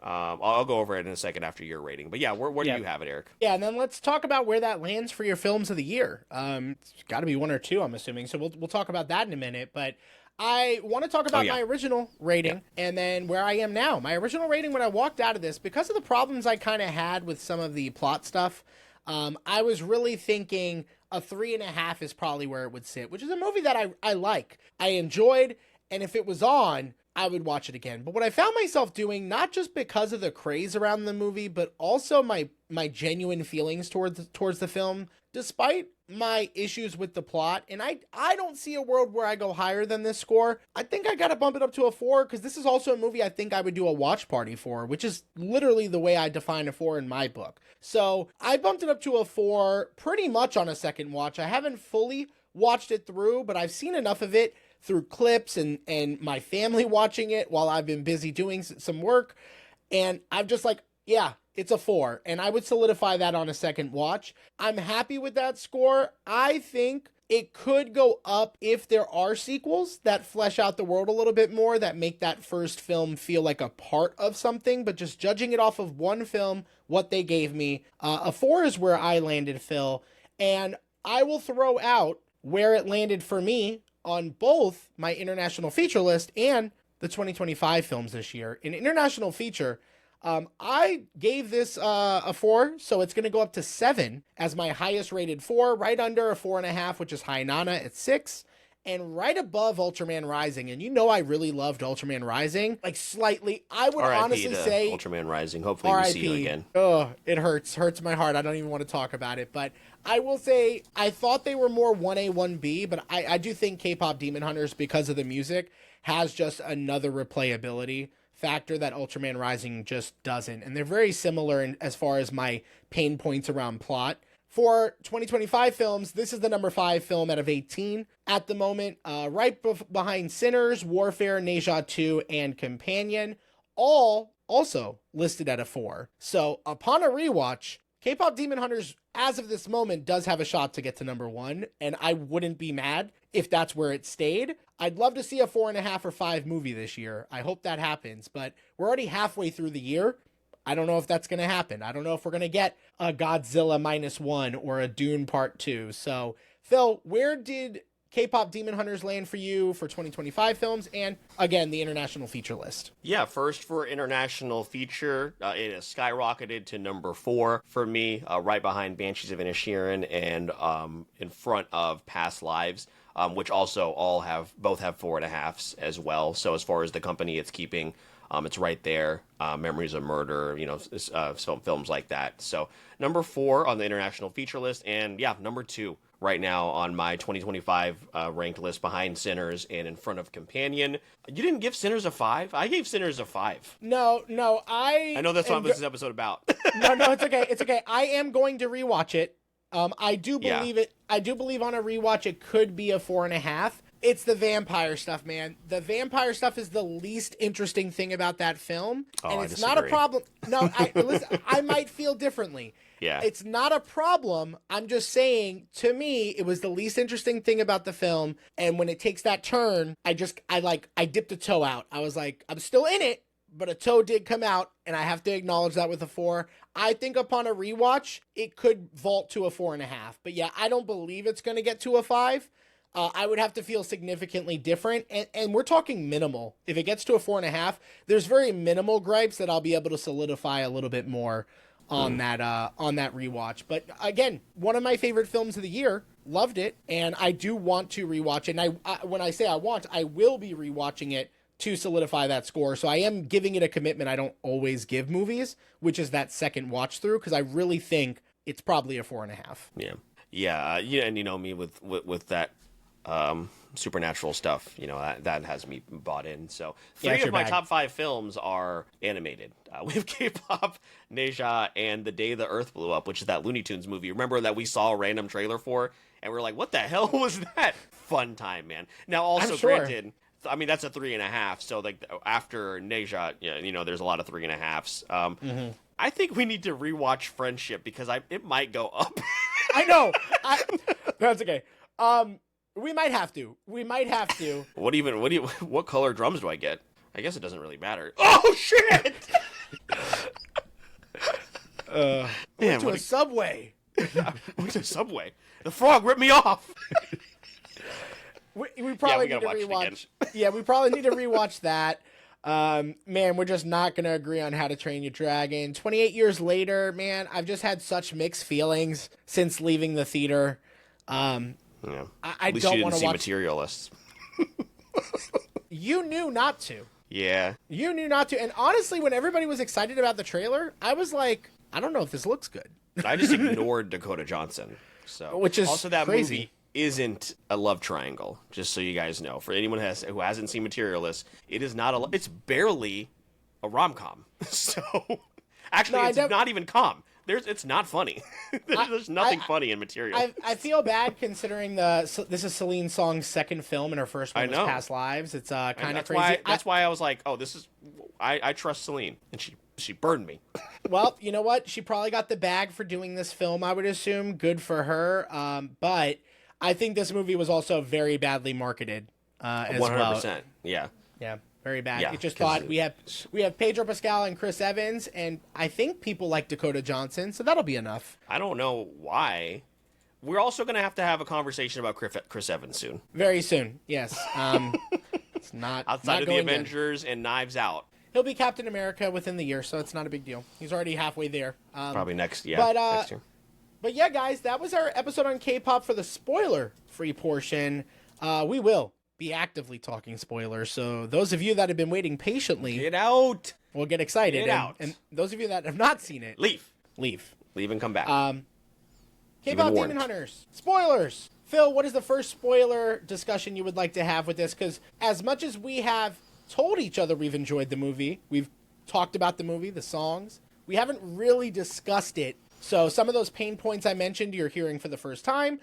I'll go over it in a second after your rating. But yeah, where do you have it, Eric? Yeah, and then let's talk about where that lands for your films of the year. It's got to be 1 or 2, I'm assuming. So we'll talk about that in a minute. But I want to talk about my original rating and then where I am now. My original rating when I walked out of this, because of the problems I kind of had with some of the plot stuff, I was really thinking a 3.5 is probably where it would sit, which is a movie that I like. I enjoyed, and if it was on, I would watch it again. But what I found myself doing, not just because of the craze around the movie, but also my genuine feelings towards the film, despite my issues with the plot, and I don't see a world where I go higher than this score. I think I gotta bump it up to a 4, because this is also a movie I think I would do a watch party for, which is literally the way I define a 4 in my book. So I bumped it up to a 4 pretty much on a second watch. I haven't fully watched it through, but I've seen enough of it through clips and my family watching it while I've been busy doing some work, and I'm just like, yeah, it's a 4, and I would solidify that on a second watch. I'm happy with that score. I think it could go up if there are sequels that flesh out the world a little bit more, that make that first film feel like a part of something, but just judging it off of one film, what they gave me, a 4 is where I landed, Phil, and I will throw out where it landed for me on both my international feature list and the 2025 films this year. In international feature, I gave this a 4, so it's going to go up to 7 as my highest rated 4, right under a 4.5, which is Hainana at 6, and right above Ultraman Rising. And you know I really loved Ultraman Rising, like slightly. I would honestly say Ultraman Rising. Hopefully we see you again. Oh, it hurts my heart. I don't even want to talk about it, but I will say I thought they were more 1A, 1B, but I do think K-Pop Demon Hunters, because of the music, has just another replayability factor that Ultraman Rising just doesn't. And they're very similar as far as my pain points around plot. For 2025 films, this is the number 5 film out of 18 at the moment, right behind Sinners, Warfare, Neja 2, and Companion, all also listed at a 4. So upon a rewatch, K-Pop Demon Hunters, as of this moment, does have a shot to get to number 1, and I wouldn't be mad if that's where it stayed. I'd love to see a 4.5 or 5 movie this year. I hope that happens, but we're already halfway through the year. I don't know if that's going to happen. I don't know if we're going to get a Godzilla -1 or a Dune Part 2. So, Phil, where did K-Pop Demon Hunters land for you for 2025 films, and again, the international feature list? Yeah, first for international feature, it has skyrocketed to number 4 for me, right behind Banshees of Inisherin and in front of Past Lives, which also both have 4.5s as well. So as far as the company it's keeping, it's right there. Memories of Murder, films like that. So number 4 on the international feature list, and yeah, number 2 right now on my 2025 ranked list, behind Sinners and in front of Companion. You didn't give Sinners a 5? I gave Sinners a 5. No, I know that's not what this is episode about. No, it's okay. It's okay. I am going to rewatch it. I do believe it. I do believe on a rewatch it could be a 4.5. It's the vampire stuff, man. The vampire stuff is the least interesting thing about that film, and it's not a problem. No, listen, I might feel differently. Yeah. It's not a problem. I'm just saying, to me, it was the least interesting thing about the film, and when it takes that turn, I dipped a toe out. I was like, I'm still in it, but a toe did come out, and I have to acknowledge that with a 4. I think upon a rewatch, it could vault to a 4.5. But yeah, I don't believe it's going to get to a 5. I would have to feel significantly different, and we're talking minimal. If it gets to a 4.5, there's very minimal gripes that I'll be able to solidify a little bit more on that rewatch. But again, one of my favorite films of the year. Loved it, and I do want to rewatch it. And when I say I want, I will be rewatching it to solidify that score. So I am giving it a commitment I don't always give movies, which is that second watch through, because I really think it's probably a 4.5. Yeah, and you know me with that supernatural stuff, that has me bought in. So 3 of my top 5 films are animated. We have K-Pop, Neja, and The Day the Earth Blew Up, which is that Looney Tunes movie. Remember that we saw a random trailer for, and we're like, what the hell was that? Fun time, man. Now, also, granted, I mean, that's a 3.5. So like after Neja, there's a lot of 3.5s. I think we need to rewatch Friendship, because it might go up. I know. That's okay. We might have to. What color drums do I get? I guess it doesn't really matter. Oh shit! Went to a Subway. Went to a Subway. The frog ripped me off. We probably need to rewatch. Yeah, we probably need to rewatch that. Man, we're just not going to agree on How to Train Your Dragon. 28 years later, man, I've just had such mixed feelings since leaving the theater. Yeah. I don't want to watch Materialists. You knew not to. Yeah. You knew not to. And honestly, when everybody was excited about the trailer, I was like, I don't know if this looks good. I just ignored Dakota Johnson. So, which is also that crazy. movie isn't a love triangle. Just so you guys know, for anyone who hasn't seen Materialist, it is not it's barely a rom-com. So, actually, it's not even com. It's not funny. There's nothing funny in Material. I feel bad considering this is Celine's Song's second film and her first one was Past Lives. It's kind of crazy. That's why I was like, oh, this is I trust Celine, and she burned me. Well, you know what? She probably got the bag for doing this film, I would assume. Good for her. But I think this movie was also very badly marketed as 100%. Well. 100%. Yeah. Yeah. Very bad. Yeah, it just thought we have Pedro Pascal and Chris Evans, and I think people like Dakota Johnson, so that'll be enough. I don't know why. We're also going to have a conversation about Chris Evans soon. Very soon, yes. It's not outside not of the Avengers good. and Knives Out. He'll be Captain America within the year, so it's not a big deal. He's already halfway there. Probably next year. But yeah, guys, that was our episode on K-pop for the spoiler-free portion. We will be actively talking spoilers, so those of you that have been waiting patiently, get out. Will get excited. Get out. And those of you that have not seen it, leave and come back. K-pop Demon Hunters spoilers. Phil, what is the first spoiler discussion you would like to have with this? Because as much as we have told each other we've enjoyed the movie, we've talked about the movie, the songs, we haven't really discussed it. So some of those pain points I mentioned, you're hearing for the first time.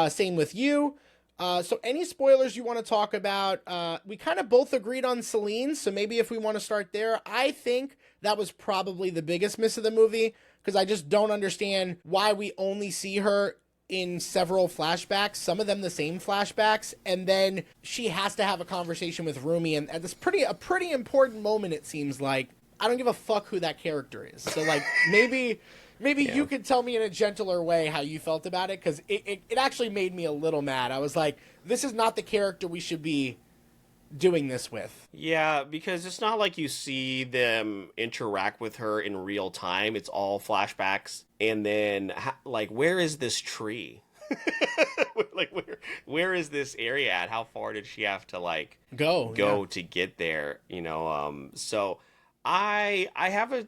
Same with you. So any spoilers you want to talk about, we kind of both agreed on Celine, so maybe if we want to start there, I think that was probably the biggest miss of the movie, because I just don't understand why we only see her in several flashbacks, some of them the same flashbacks, and then she has to have a conversation with Rumi, and at this a pretty important moment, it seems like. I don't give a fuck who that character is. So, like, maybe you could tell me in a gentler way how you felt about it, because it actually made me a little mad. I was like, this is not the character we should be doing this with. Yeah, because it's not like you see them interact with her in real time. It's all flashbacks. And then, like, where is this tree? Like, where is this area at? How far did she have to, like, go to get there? You know, so I have a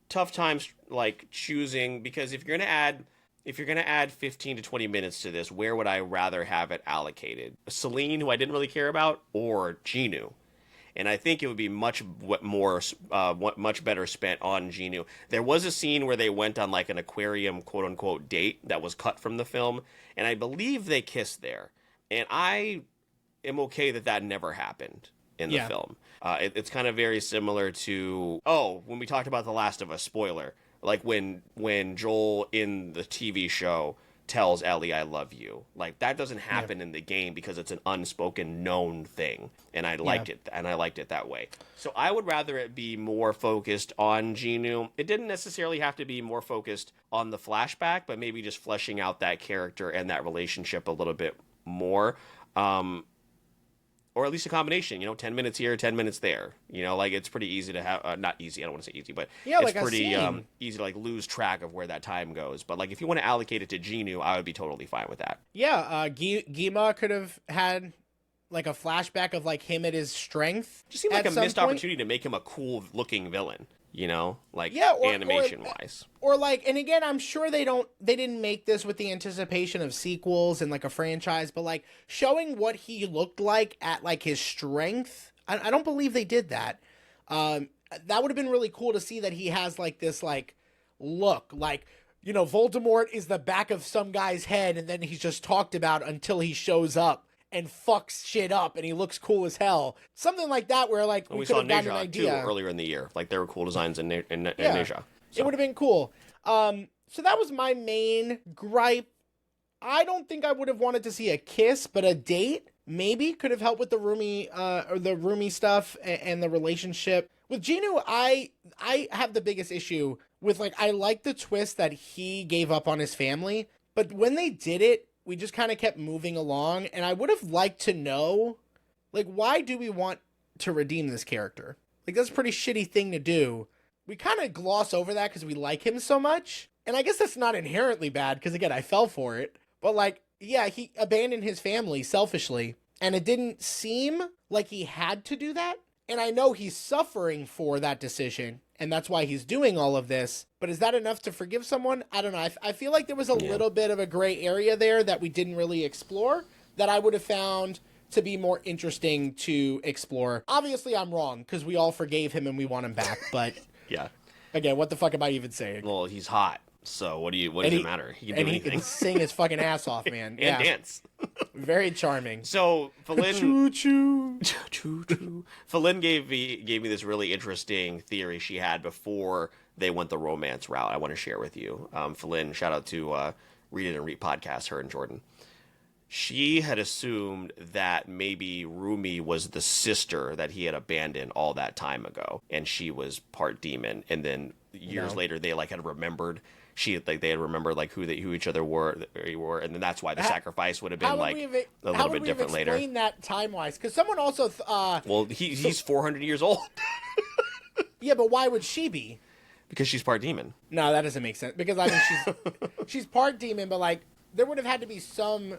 tough time like choosing, because if you're gonna add 15 to 20 minutes to this, where would I rather have it allocated? Celine, who I didn't really care about, or Genu? And I think it would be much better spent on Genu. There was a scene where they went on like an aquarium quote unquote date that was cut from the film, and I believe they kissed there. And I am okay that never happened in the film. It's kind of very similar to when we talked about The Last of Us, spoiler, like when Joel in the TV show tells Ellie I love you, like that doesn't happen in the game because it's an unspoken known thing, and I liked it that way. So I would rather it be more focused on Genu. It didn't necessarily have to be more focused on the flashback, but maybe just fleshing out that character and that relationship a little bit more. Or at least a combination, 10 minutes here, 10 minutes there. Like it's pretty easy to have, not easy, I don't want to say easy, but it's like pretty easy to like lose track of where that time goes. But like if you want to allocate it to Genu, I would be totally fine with that. Yeah, Gima could have had like a flashback of like him at his strength. Just seemed like a missed opportunity to make him a cool looking villain. Animation wise. Or like, and again, I'm sure they didn't make this with the anticipation of sequels and like a franchise, but like showing what he looked like at like his strength. I don't believe they did that. That would have been really cool to see that he has like this like look, like, Voldemort is the back of some guy's head and then he's just talked about until he shows up and fucks shit up, and he looks cool as hell. Something like that, where like we could have gotten an idea too, earlier in the year. Like there were cool designs in Neja. So. It would have been cool. So that was my main gripe. I don't think I would have wanted to see a kiss, but a date maybe could have helped with the Rumi stuff and the relationship. With Genu, I have the biggest issue with like I like the twist that he gave up on his family, but when they did it, we just kind of kept moving along, and I would have liked to know, like, why do we want to redeem this character? Like, that's a pretty shitty thing to do. We kind of gloss over that because we like him so much, and I guess that's not inherently bad, because, again, I fell for it. But, like, yeah, he abandoned his family selfishly, and it didn't seem like he had to do that. And I know he's suffering for that decision, and that's why he's doing all of this. But is that enough to forgive someone? I don't know. I feel like there was a little bit of a gray area there that we didn't really explore that I would have found to be more interesting to explore. Obviously, I'm wrong, because we all forgave him and we want him back. But yeah. Again, what the fuck am I even saying? Well, he's hot. So what does it matter? He can do anything. He can sing his fucking ass off, man. And dance. Very charming. So Philin, choo-choo. Philin gave me this really interesting theory she had before they went the romance route. I want to share with you. Philin, shout out to Read It and Read podcast, her and Jordan. She had assumed that maybe Rumi was the sister that he had abandoned all that time ago, and she was part demon. And then years later, they had remembered. They had remembered who each other were, and then that's why the sacrifice would have been a little bit different later. Explain that time wise, because someone also. He's 400 years old. Yeah, but why would she be? Because she's part demon. No, that doesn't make sense. Because I mean, she's part demon, but there would have had to be some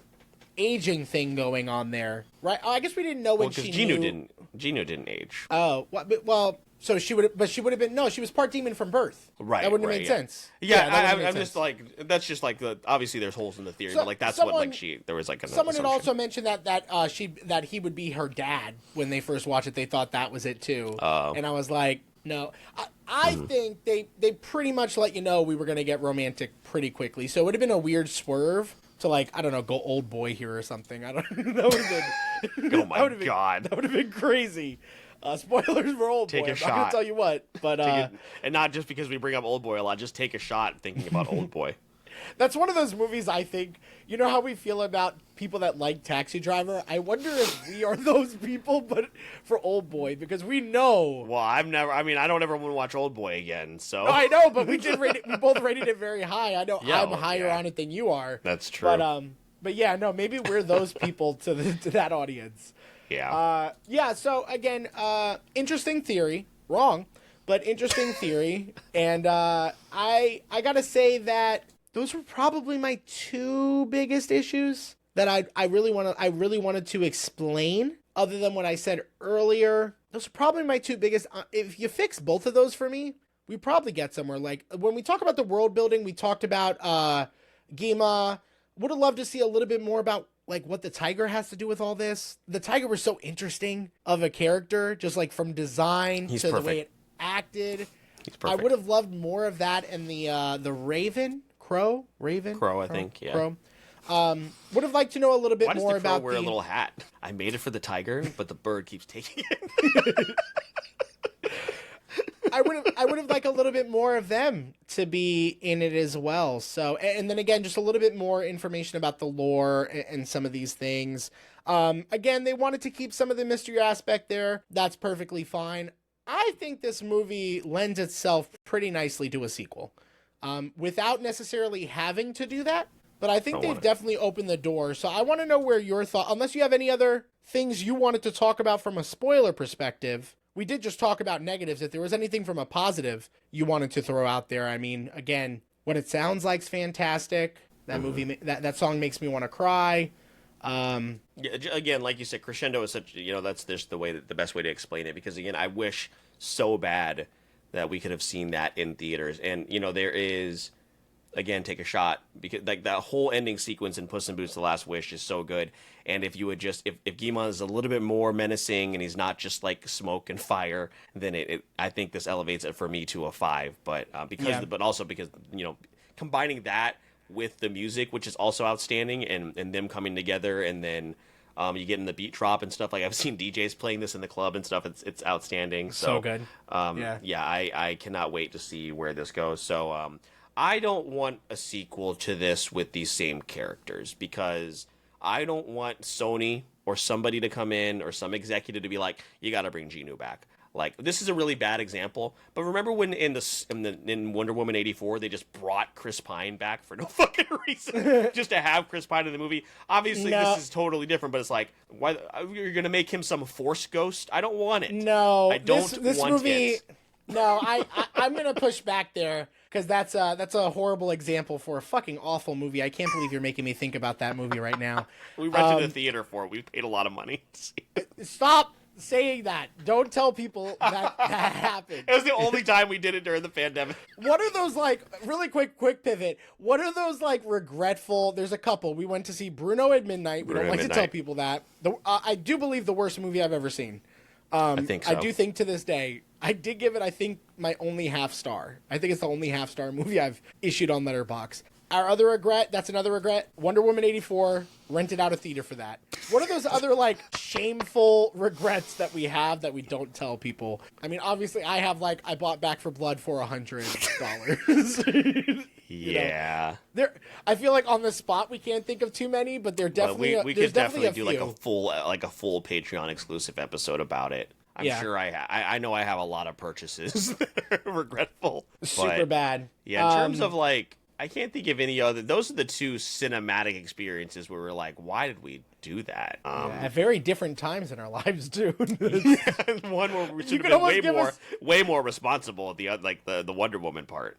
aging thing going on there, right? I guess we didn't know when she knew. Genu didn't age. Oh, well. So she would have been. No, she was part demon from birth. Right. That wouldn't have made sense. Yeah, I'm just that's just obviously there's holes in the theory, but that's what there was an someone assumption. had also mentioned that he would be her dad when they first watched it. They thought that was it too. And I was like, no. I think they pretty much let you know we were going to get romantic pretty quickly. So it would have been a weird swerve to I don't know, go old boy here or something. I don't. That would have been. Oh my god. That would have been crazy. Spoilers for Old Boy. Take a shot. I'm not gonna tell you what, but and not just because we bring up Old Boy a lot. Just take a shot thinking about Old Boy. That's one of those movies. I think you know how we feel about people that like Taxi Driver. I wonder if we are those people, but for Old Boy, because we know. Well, I don't ever want to watch Old Boy again. So no, I know, but we did rate it. We both rated it very high. I know I'm higher on it than you are. That's true. But yeah, no, maybe we're those people to that audience. Yeah. So again, interesting theory. Wrong, but interesting theory. And I gotta say that those were probably my two biggest issues that I really wanted to explain. Other than what I said earlier, those are probably my two biggest. If you fix both of those for me, we probably get somewhere. When we talk about the world building, we talked about Gima. Would have loved to see a little bit more about what the tiger has to do with all this. The tiger was so interesting of a character, just from design to the way it acted. He's perfect. I would have loved more of that, and the Raven, Crow, I think, yeah. Crow. Would have liked to know a little bit more about. Why does the crow wear a little hat? I made it for the tiger, but the bird keeps taking it. I would have liked a little bit more of them to be in it as well. So, and then again, just a little bit more information about the lore and some of these things. Again, they wanted to keep some of the mystery aspect there. That's perfectly fine. I think this movie lends itself pretty nicely to a sequel, without necessarily having to do that. But I think they've definitely opened the door. So I want to know where your thoughts, unless you have any other things you wanted to talk about from a spoiler perspective. We did just talk about negatives. If there was anything from a positive you wanted to throw out there, I mean, again, What It Sounds Like's fantastic. That movie, that song makes me want to cry. Yeah, again, like you said, crescendo is such, that's just the best way to explain it. Because again, I wish so bad that we could have seen that in theaters. And there is, again, take a shot, because that whole ending sequence in Puss in Boots: The Last Wish is so good. And if you would just, if Guimond is a little bit more menacing and he's not just smoke and fire, then I think this elevates it for me to a 5. But but also because combining that with the music, which is also outstanding, and them coming together, and then you get in the beat drop and stuff. I've seen DJs playing this in the club and stuff. It's outstanding. So good. I cannot wait to see where this goes. So I don't want a sequel to this with these same characters, because I don't want Sony or somebody to come in, or some executive to be like, you got to bring Genu back. This is a really bad example, but remember when in Wonder Woman 84 they just brought Chris Pine back for no fucking reason, just to have Chris Pine in the movie? Obviously, This is totally different, but it's why you're gonna make him some Force ghost? I don't want it. No, I don't this want movie. it. No, I'm gonna push back there, because that's a horrible example for a fucking awful movie. I can't believe you're making me think about that movie right now. We rented the theater for it. We paid a lot of money to see it. Stop. saying that. Don't tell people that happened. It was the only time we did it during the pandemic. What are those, like, really quick pivot. What are those, like, regretful? There's a couple. We went to see Bruno at Midnight. We don't like to tell people that. I do believe the worst movie I've ever seen. I think so. I do think to this day, I did give it, I think, my only half star. I think it's the only half star movie I've issued on Letterboxd. Our other regret, that's another regret, Wonder Woman 84, rented out a theater for that. What are those other, like, shameful regrets that we have that we don't tell people? I mean, obviously, I have, like, I bought Back for Blood for $100. Yeah. I feel like on the spot we can't think of too many, but they're definitely we could definitely do few. like a full Patreon exclusive episode about it. I'm sure I know I have a lot of purchases that are regretful. Super bad. Yeah, in terms of, like, I can't think of any other. Those are the two cinematic experiences where we're like, why did we do that? At very different times in our lives too. One where we should have been way more responsible at the Wonder Woman part.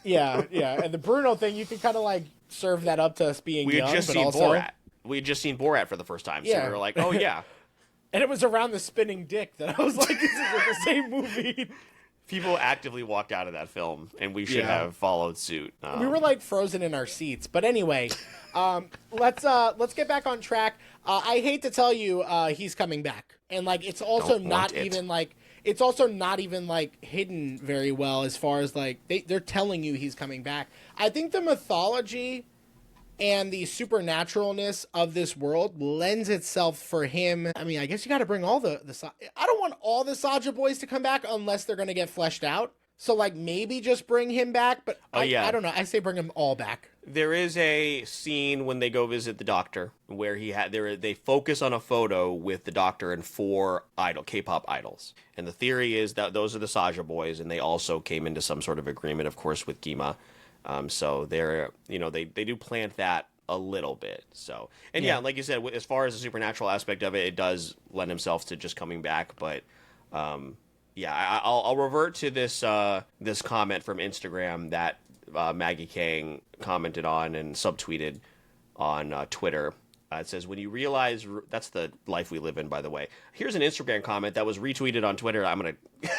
Yeah, and the Bruno thing, you could kind of like serve that up to us being young. We had just seen Borat. We had just seen Borat for the first time, so we were like, oh yeah. And it was around the spinning dick that I was like, this is like the same movie. People actively walked out of that film, and we should have followed suit. We were like frozen in our seats. But anyway, let's get back on track. I hate to tell you, he's coming back, and like it's also not even like hidden very well as far as like they're telling you he's coming back. I think the mythology and the supernaturalness of this world lends itself for him. I mean, I guess you got to bring all the I don't want all the Saja boys to come back unless they're going to get fleshed out. So, like, maybe just bring him back, but I don't know. I say bring them all back. There is a scene when they go visit the doctor where they focus on a photo with the doctor and 4 K-pop idols. And the theory is that those are the Saja boys, and they also came into some sort of agreement, of course, with Gima. So they're, they do plant that a little bit. So, and like you said, as far as the supernatural aspect of it, it does lend himself to just coming back. But, I'll revert to this comment from Instagram that Maggie Kang commented on and subtweeted on Twitter. It says, when you realize, that's the life we live in, by the way. Here's an Instagram comment that was retweeted on Twitter. I'm going to...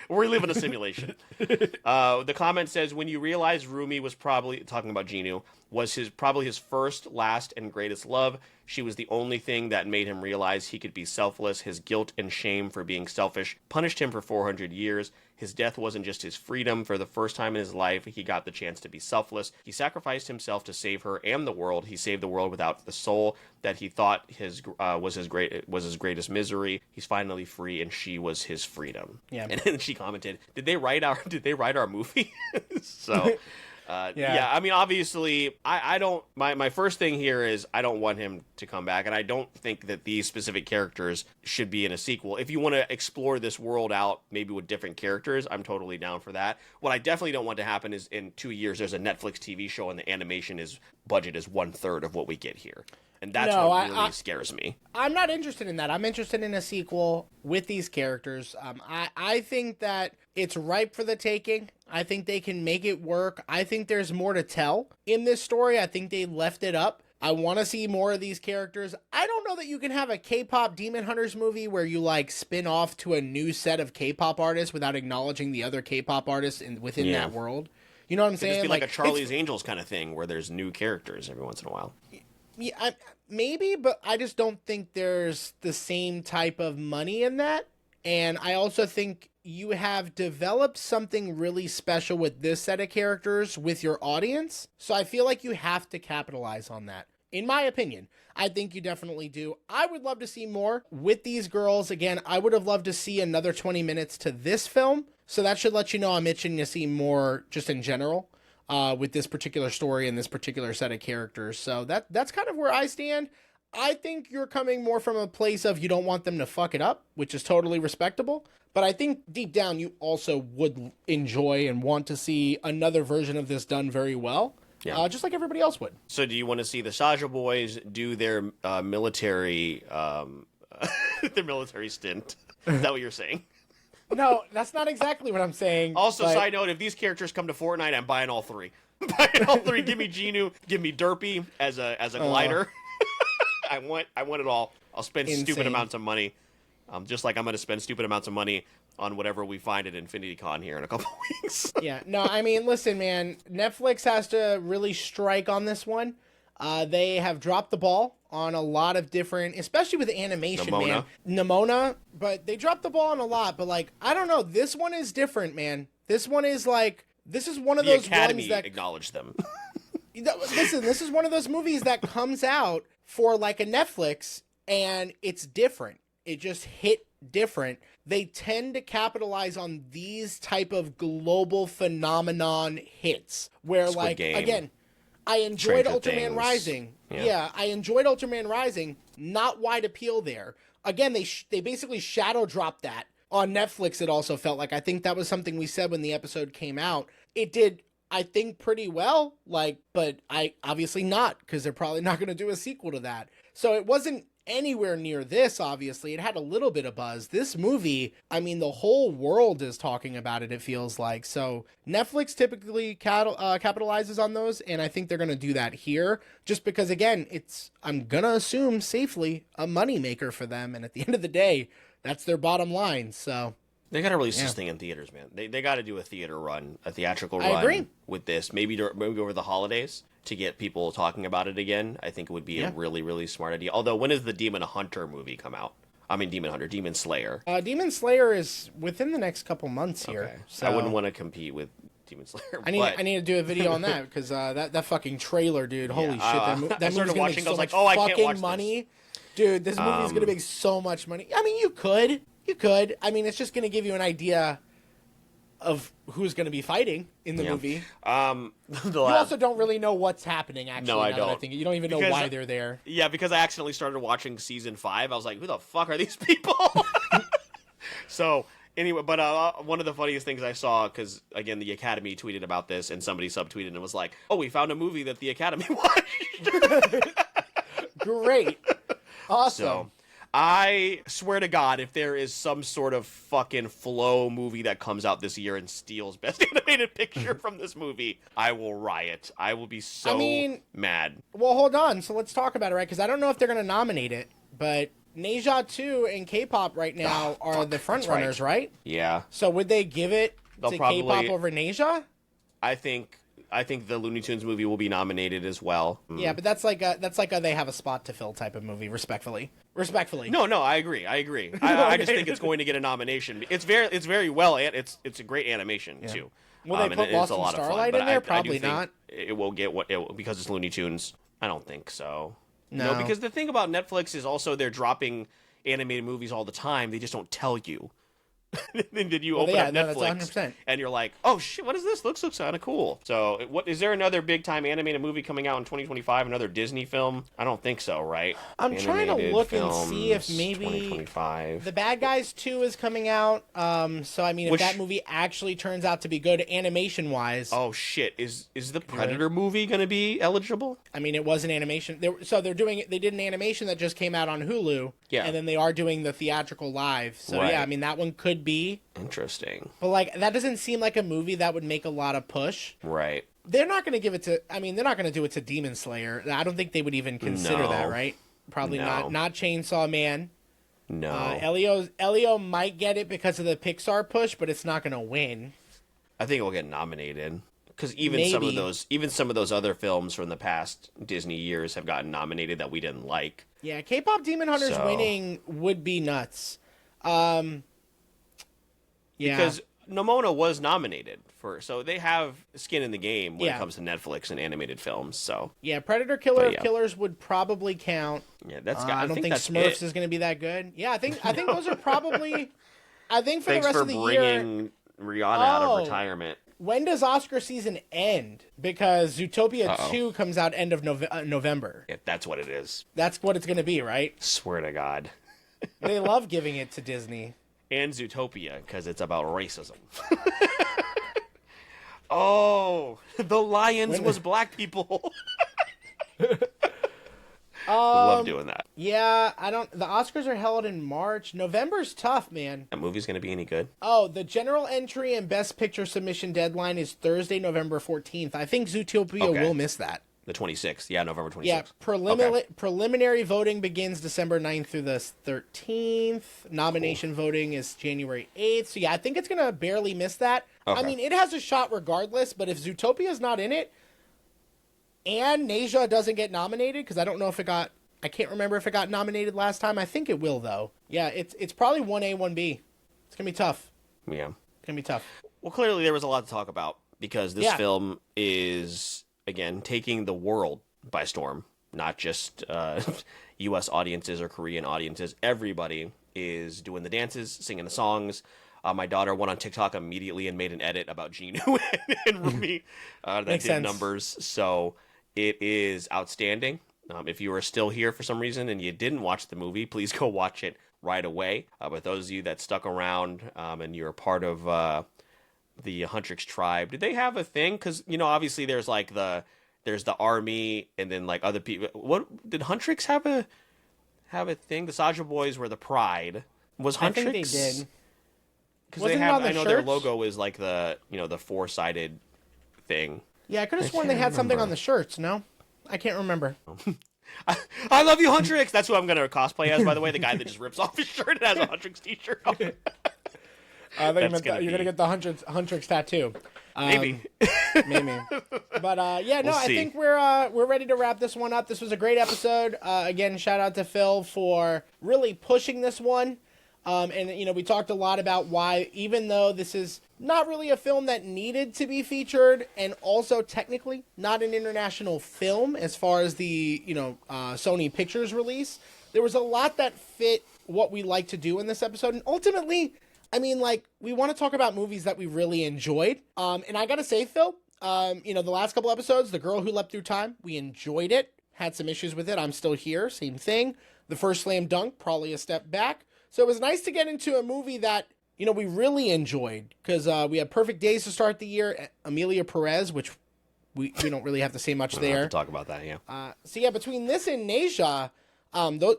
We're living a simulation. The comment says, when you realize Rumi was probably, talking about Genu, was probably his first, last, and greatest love. She was the only thing that made him realize he could be selfless. His guilt and shame for being selfish punished him for 400 years. His death wasn't just his freedom. For the first time in his life, he got the chance to be selfless. He sacrificed himself to save her and the world. He saved the world without the soul that he thought was his greatest misery. He's finally free, and she was his freedom. Yeah. And then she commented, "Did they write our movie?" So. I mean, obviously, I don't. My first thing here is I don't want him to come back, and I don't think that these specific characters should be in a sequel. If you want to explore this world out, maybe with different characters, I'm totally down for that. What I definitely don't want to happen is in 2 years there's a Netflix TV show and the animation budget is 1/3 of what we get here. And that's what really scares me. I'm not interested in that. I'm interested in a sequel with these characters. I think that it's ripe for the taking. I think they can make it work. I think there's more to tell in this story. I think they left it up. I want to see more of these characters. I don't know that you can have a K-pop Demon Hunters movie where you like spin off to a new set of K-pop artists without acknowledging the other K-pop artists within that world. You know what I'm saying? It'd just be like a Charlie's Angels kind of thing where there's new characters every once in a while. Yeah, maybe, but I just don't think there's the same type of money in that. And I also think you have developed something really special with this set of characters with your audience. So I feel like you have to capitalize on that. In my opinion, I think you definitely do. I would love to see more with these girls. Again, I would have loved to see another 20 minutes to this film. So that should let you know I'm itching to see more just in general. With this particular story and this particular set of characters. So that's kind of where I stand. I think you're coming more from a place of you don't want them to fuck it up, which is totally respectable. But I think deep down you also would enjoy and want to see another version of this done very well. Yeah. Just like everybody else would. So do you want to see the Saja boys do their military stint? Is that what you're saying? No, that's not exactly what I'm saying. Also, side note, if these characters come to Fortnite, I'm buying all 3. Buying all 3. Give me Genu, give me Derpy as a glider. I want it all. I'll spend stupid amounts of money. Just like I'm going to spend stupid amounts of money on whatever we find at Infinity Con here in a couple weeks. Yeah, no, I mean, listen, man, Netflix has to really strike on this one. They have dropped the ball on a lot of different, especially with animation, man. Nimona, but they dropped the ball on a lot. But like, I don't know, this one is different, man. This one is like, this is one of those Academy ones that acknowledged them. Listen, this is one of those movies that comes out for like a Netflix, and it's different. It just hit different. They tend to capitalize on these type of global phenomenon hits where Squid like Game. Again, I enjoyed Stranger Ultraman Things. Rising. Yeah. I enjoyed Ultraman Rising. Not wide appeal there. Again, they basically shadow dropped that on Netflix. It also felt like, I think that was something we said when the episode came out. It did, I think, pretty well, like, but I obviously not, because they're probably not going to do a sequel to that. So it wasn't anywhere near this, obviously. It had a little bit of buzz. This movie, I mean, the whole world is talking about it, it feels like. So Netflix typically capitalizes on those, and I think they're going to do that here, just because, again, it's, I'm going to assume safely, a moneymaker for them, and at the end of the day, that's their bottom line, so... They got to release this thing in theaters, man. They got to do a theater run, a theatrical run I agree. with this. Maybe over the holidays to get people talking about it again. I think it would be a really, really smart idea. Although, when does the Demon Hunter movie come out? I mean, Demon Slayer. Demon Slayer is within the next couple months here. Okay. So I wouldn't want to compete with Demon Slayer. I need to do a video on that, because that fucking trailer, dude. Holy shit, that I movie's started gonna watching. make I so was much like, oh, I can't fucking watch money. Dude, this movie's gonna make so much money. I mean, you could. I mean, it's just gonna give you an idea of who's going to be fighting in the movie. You also don't really know what's happening, actually. No, I don't. I think you don't even know why they're there. Yeah, because I accidentally started watching season 5. I was like, who the fuck are these people? So, anyway, but one of the funniest things I saw, because, again, the Academy tweeted about this, and somebody subtweeted and was like, oh, we found a movie that the Academy watched. Great. Awesome. So, I swear to God, if there is some sort of fucking Flow movie that comes out this year and steals Best Animated Picture from this movie, I will riot. I will be so mad. Well, hold on. So let's talk about it, right? Because I don't know if they're going to nominate it, but Neja 2 and KPop right now are the front runners, right? Yeah. So would they give it to KPop over Neja? I think the Looney Tunes movie will be nominated as well. Yeah, but that's like a they have a spot to fill type of movie. Respectfully. No, I agree. I just think it's going to get a nomination. It's very well. It's a great animation too. Will they put Lost in Starlight in there? Probably not. It will get because it's Looney Tunes. I don't think so. No, because the thing about Netflix is also they're dropping animated movies all the time. They just don't tell you. Then you open up Netflix and you're like, oh shit, what is this? Looks kind of cool. So what is there another big time animated movie coming out in 2025? Another Disney film? I don't think so, right? I'm trying to look and see if maybe 2025. The Bad Guys 2 is coming out. So I mean, if that movie actually turns out to be good animation wise. Oh shit, is the Predator movie going to be eligible? I mean, it was an animation. They did an animation that just came out on Hulu. Yeah. And then they are doing the theatrical live. So yeah, I mean, that one could be interesting. But like, that doesn't seem like a movie that would make a lot of push. Right. They're not going to give it to, I mean, they're not going to do it to Demon Slayer. I don't think they would even consider that, right? Probably not. Not Chainsaw Man. No. Elio might get it because of the Pixar push, but it's not going to win. I think it will get nominated. Because even some of those other films from the past Disney years have gotten nominated that we didn't like. Yeah, K-pop Demon Hunters winning would be nuts. Yeah. Because Nimona was nominated so they have skin in the game when it comes to Netflix and animated films. So yeah, Predator Killer of Killers would probably count. Yeah, that's. I don't think Smurfs is going to be that good. Yeah, I think those are probably. I think for the rest of the year. Thanks for bringing Rihanna out of retirement. When does Oscar season end? Because Zootopia 2 comes out end of November. Yeah, that's what it is. That's what it's going to be, right? Swear to God. They love giving it to Disney. And Zootopia, because it's about racism. Oh, the Lions was black people. I love doing that. Yeah, the Oscars are held in March. November's tough, man. That movie's going to be any good? Oh, the general entry and Best Picture submission deadline is Thursday, November 14th. I think Zootopia will miss that. The 26th. Yeah, November 26th. Yeah, preliminary voting begins December 9th through the 13th. Nomination voting is January 8th. So, yeah, I think it's going to barely miss that. Okay. I mean, it has a shot regardless, but if Zootopia's not in it and Nasia doesn't get nominated, because I don't know if it got... I can't remember if it got nominated last time. I think it will, though. Yeah, it's probably 1A, 1B. It's going to be tough. Yeah. It's going to be tough. Well, clearly there was a lot to talk about because this film is... again, taking the world by storm, not just U.S. audiences or Korean audiences. Everybody is doing the dances, singing the songs. My daughter went on TikTok immediately and made an edit about Jinu and Rumi that Makes did sense. numbers. So it is outstanding. If you are still here for some reason and you didn't watch the movie, please go watch it right away. But those of you that stuck around and you're part of... the Huntrix tribe, did they have a thing? Because, you know, obviously there's like there's the army and then like other people. What did Huntrix have a thing? The Saja Boys were the pride. Was Huntrix? I think they did. Because Wasn't it on the I know their shirts? logo is like the four-sided thing. Yeah, I could have sworn they had something on the shirts, no? I can't remember. I love you, Huntrix. That's who I'm gonna cosplay as, by the way. The guy that just rips off his shirt and has a Huntrix t-shirt on. I think you're going to get the Huntrix tattoo. Maybe. Maybe. But, yeah, no, We'll I see. think we're ready to wrap this one up. This was a great episode. Again, shout out to Phil for really pushing this one. And, you know, we talked a lot about why, even though this is not really a film that needed to be featured, and also technically not an international film as far as the, you know, Sony Pictures release, there was a lot that fit what we like to do in this episode. And ultimately... I mean, like, we want to talk about movies that we really enjoyed. And I got to say, Phil, you know, the last couple episodes, The Girl Who Leapt Through Time, we enjoyed it. Had some issues with it. I'm Still Here, same thing. The first Slam Dunk, probably a step back. So it was nice to get into a movie that, you know, we really enjoyed. Because we had Perfect Days to start the year. Amelia Perez, which we don't really have to say much I'll there. have to talk about that, yeah. So yeah, between this and Nasia...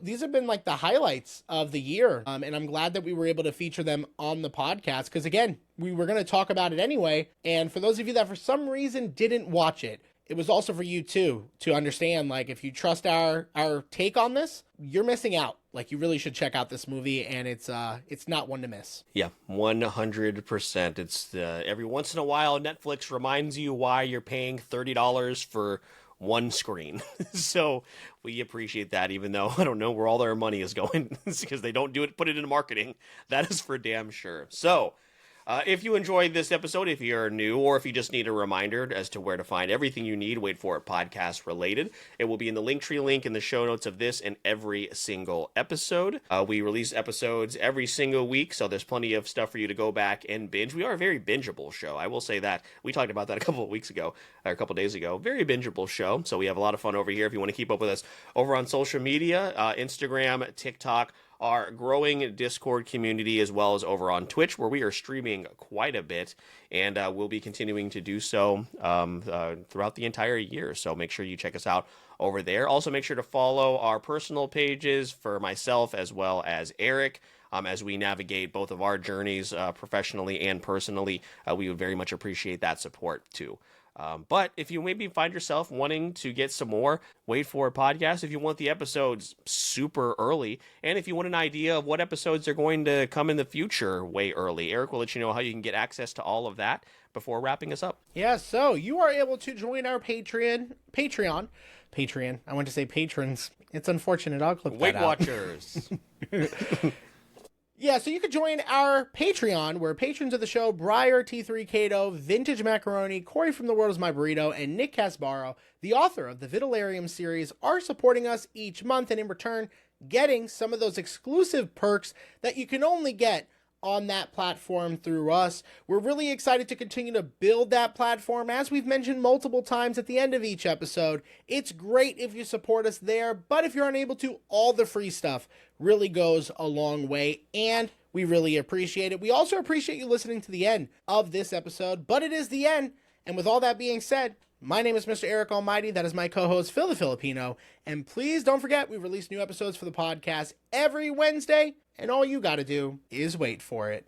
these have been like the highlights of the year. And I'm glad that we were able to feature them on the podcast. Because again, we were going to talk about it anyway. And for those of you that for some reason didn't watch it, it was also for you too, to understand, like, if you trust our take on this, you're missing out. Like, you really should check out this movie, and it's not one to miss. Yeah, 100%. It's every once in a while, Netflix reminds you why you're paying $30 for one screen. So we appreciate that, even though I don't know where all their money is going. It's because they don't put it into marketing. That is for damn sure. So if you enjoyed this episode, if you're new, or if you just need a reminder as to where to find everything you need, Wait For It podcast related, it will be in the Linktree link in the show notes of this and every single episode. We release episodes every single week, so there's plenty of stuff for you to go back and binge. We are a very bingeable show. I will say that. We talked about that a couple of days ago. Very bingeable show, so we have a lot of fun over here. If you want to keep up with us over on social media, Instagram, TikTok, our growing Discord community, as well as over on Twitch, where we are streaming quite a bit, and we'll be continuing to do so throughout the entire year. So make sure you check us out over there. Also, make sure to follow our personal pages for myself as well as Eric. As we navigate both of our journeys professionally and personally, we would very much appreciate that support too. But if you maybe find yourself wanting to get some more Wait For It podcast, if you want the episodes super early, and if you want an idea of what episodes are going to come in the future way early, Eric will let you know how you can get access to all of that before wrapping us up. Yeah, so you are able to join our Patreon. I want to say patrons. It's unfortunate. I'll clip Weight that out. Watchers. Yeah, so you could join our Patreon, where patrons of the show, Briar, T3 Cato, Vintage Macaroni, Corey from The World Is My Burrito, and Nick Casbaro, the author of the Vitalarium series, are supporting us each month, and in return, getting some of those exclusive perks that you can only get on that platform through us. We're really excited to continue to build that platform. As we've mentioned multiple times at the end of each episode, it's great if you support us there, but if you're unable to, all the free stuff really goes a long way, and we really appreciate it. We also appreciate you listening to the end of this episode, but it is the end, and with all that being said, my name is Mr. Eric Almighty. That is my co-host, Phil the Filipino. And please don't forget, we release new episodes for the podcast every Wednesday. And all you got to do is wait for it.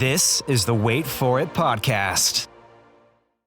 This is the Wait For It podcast.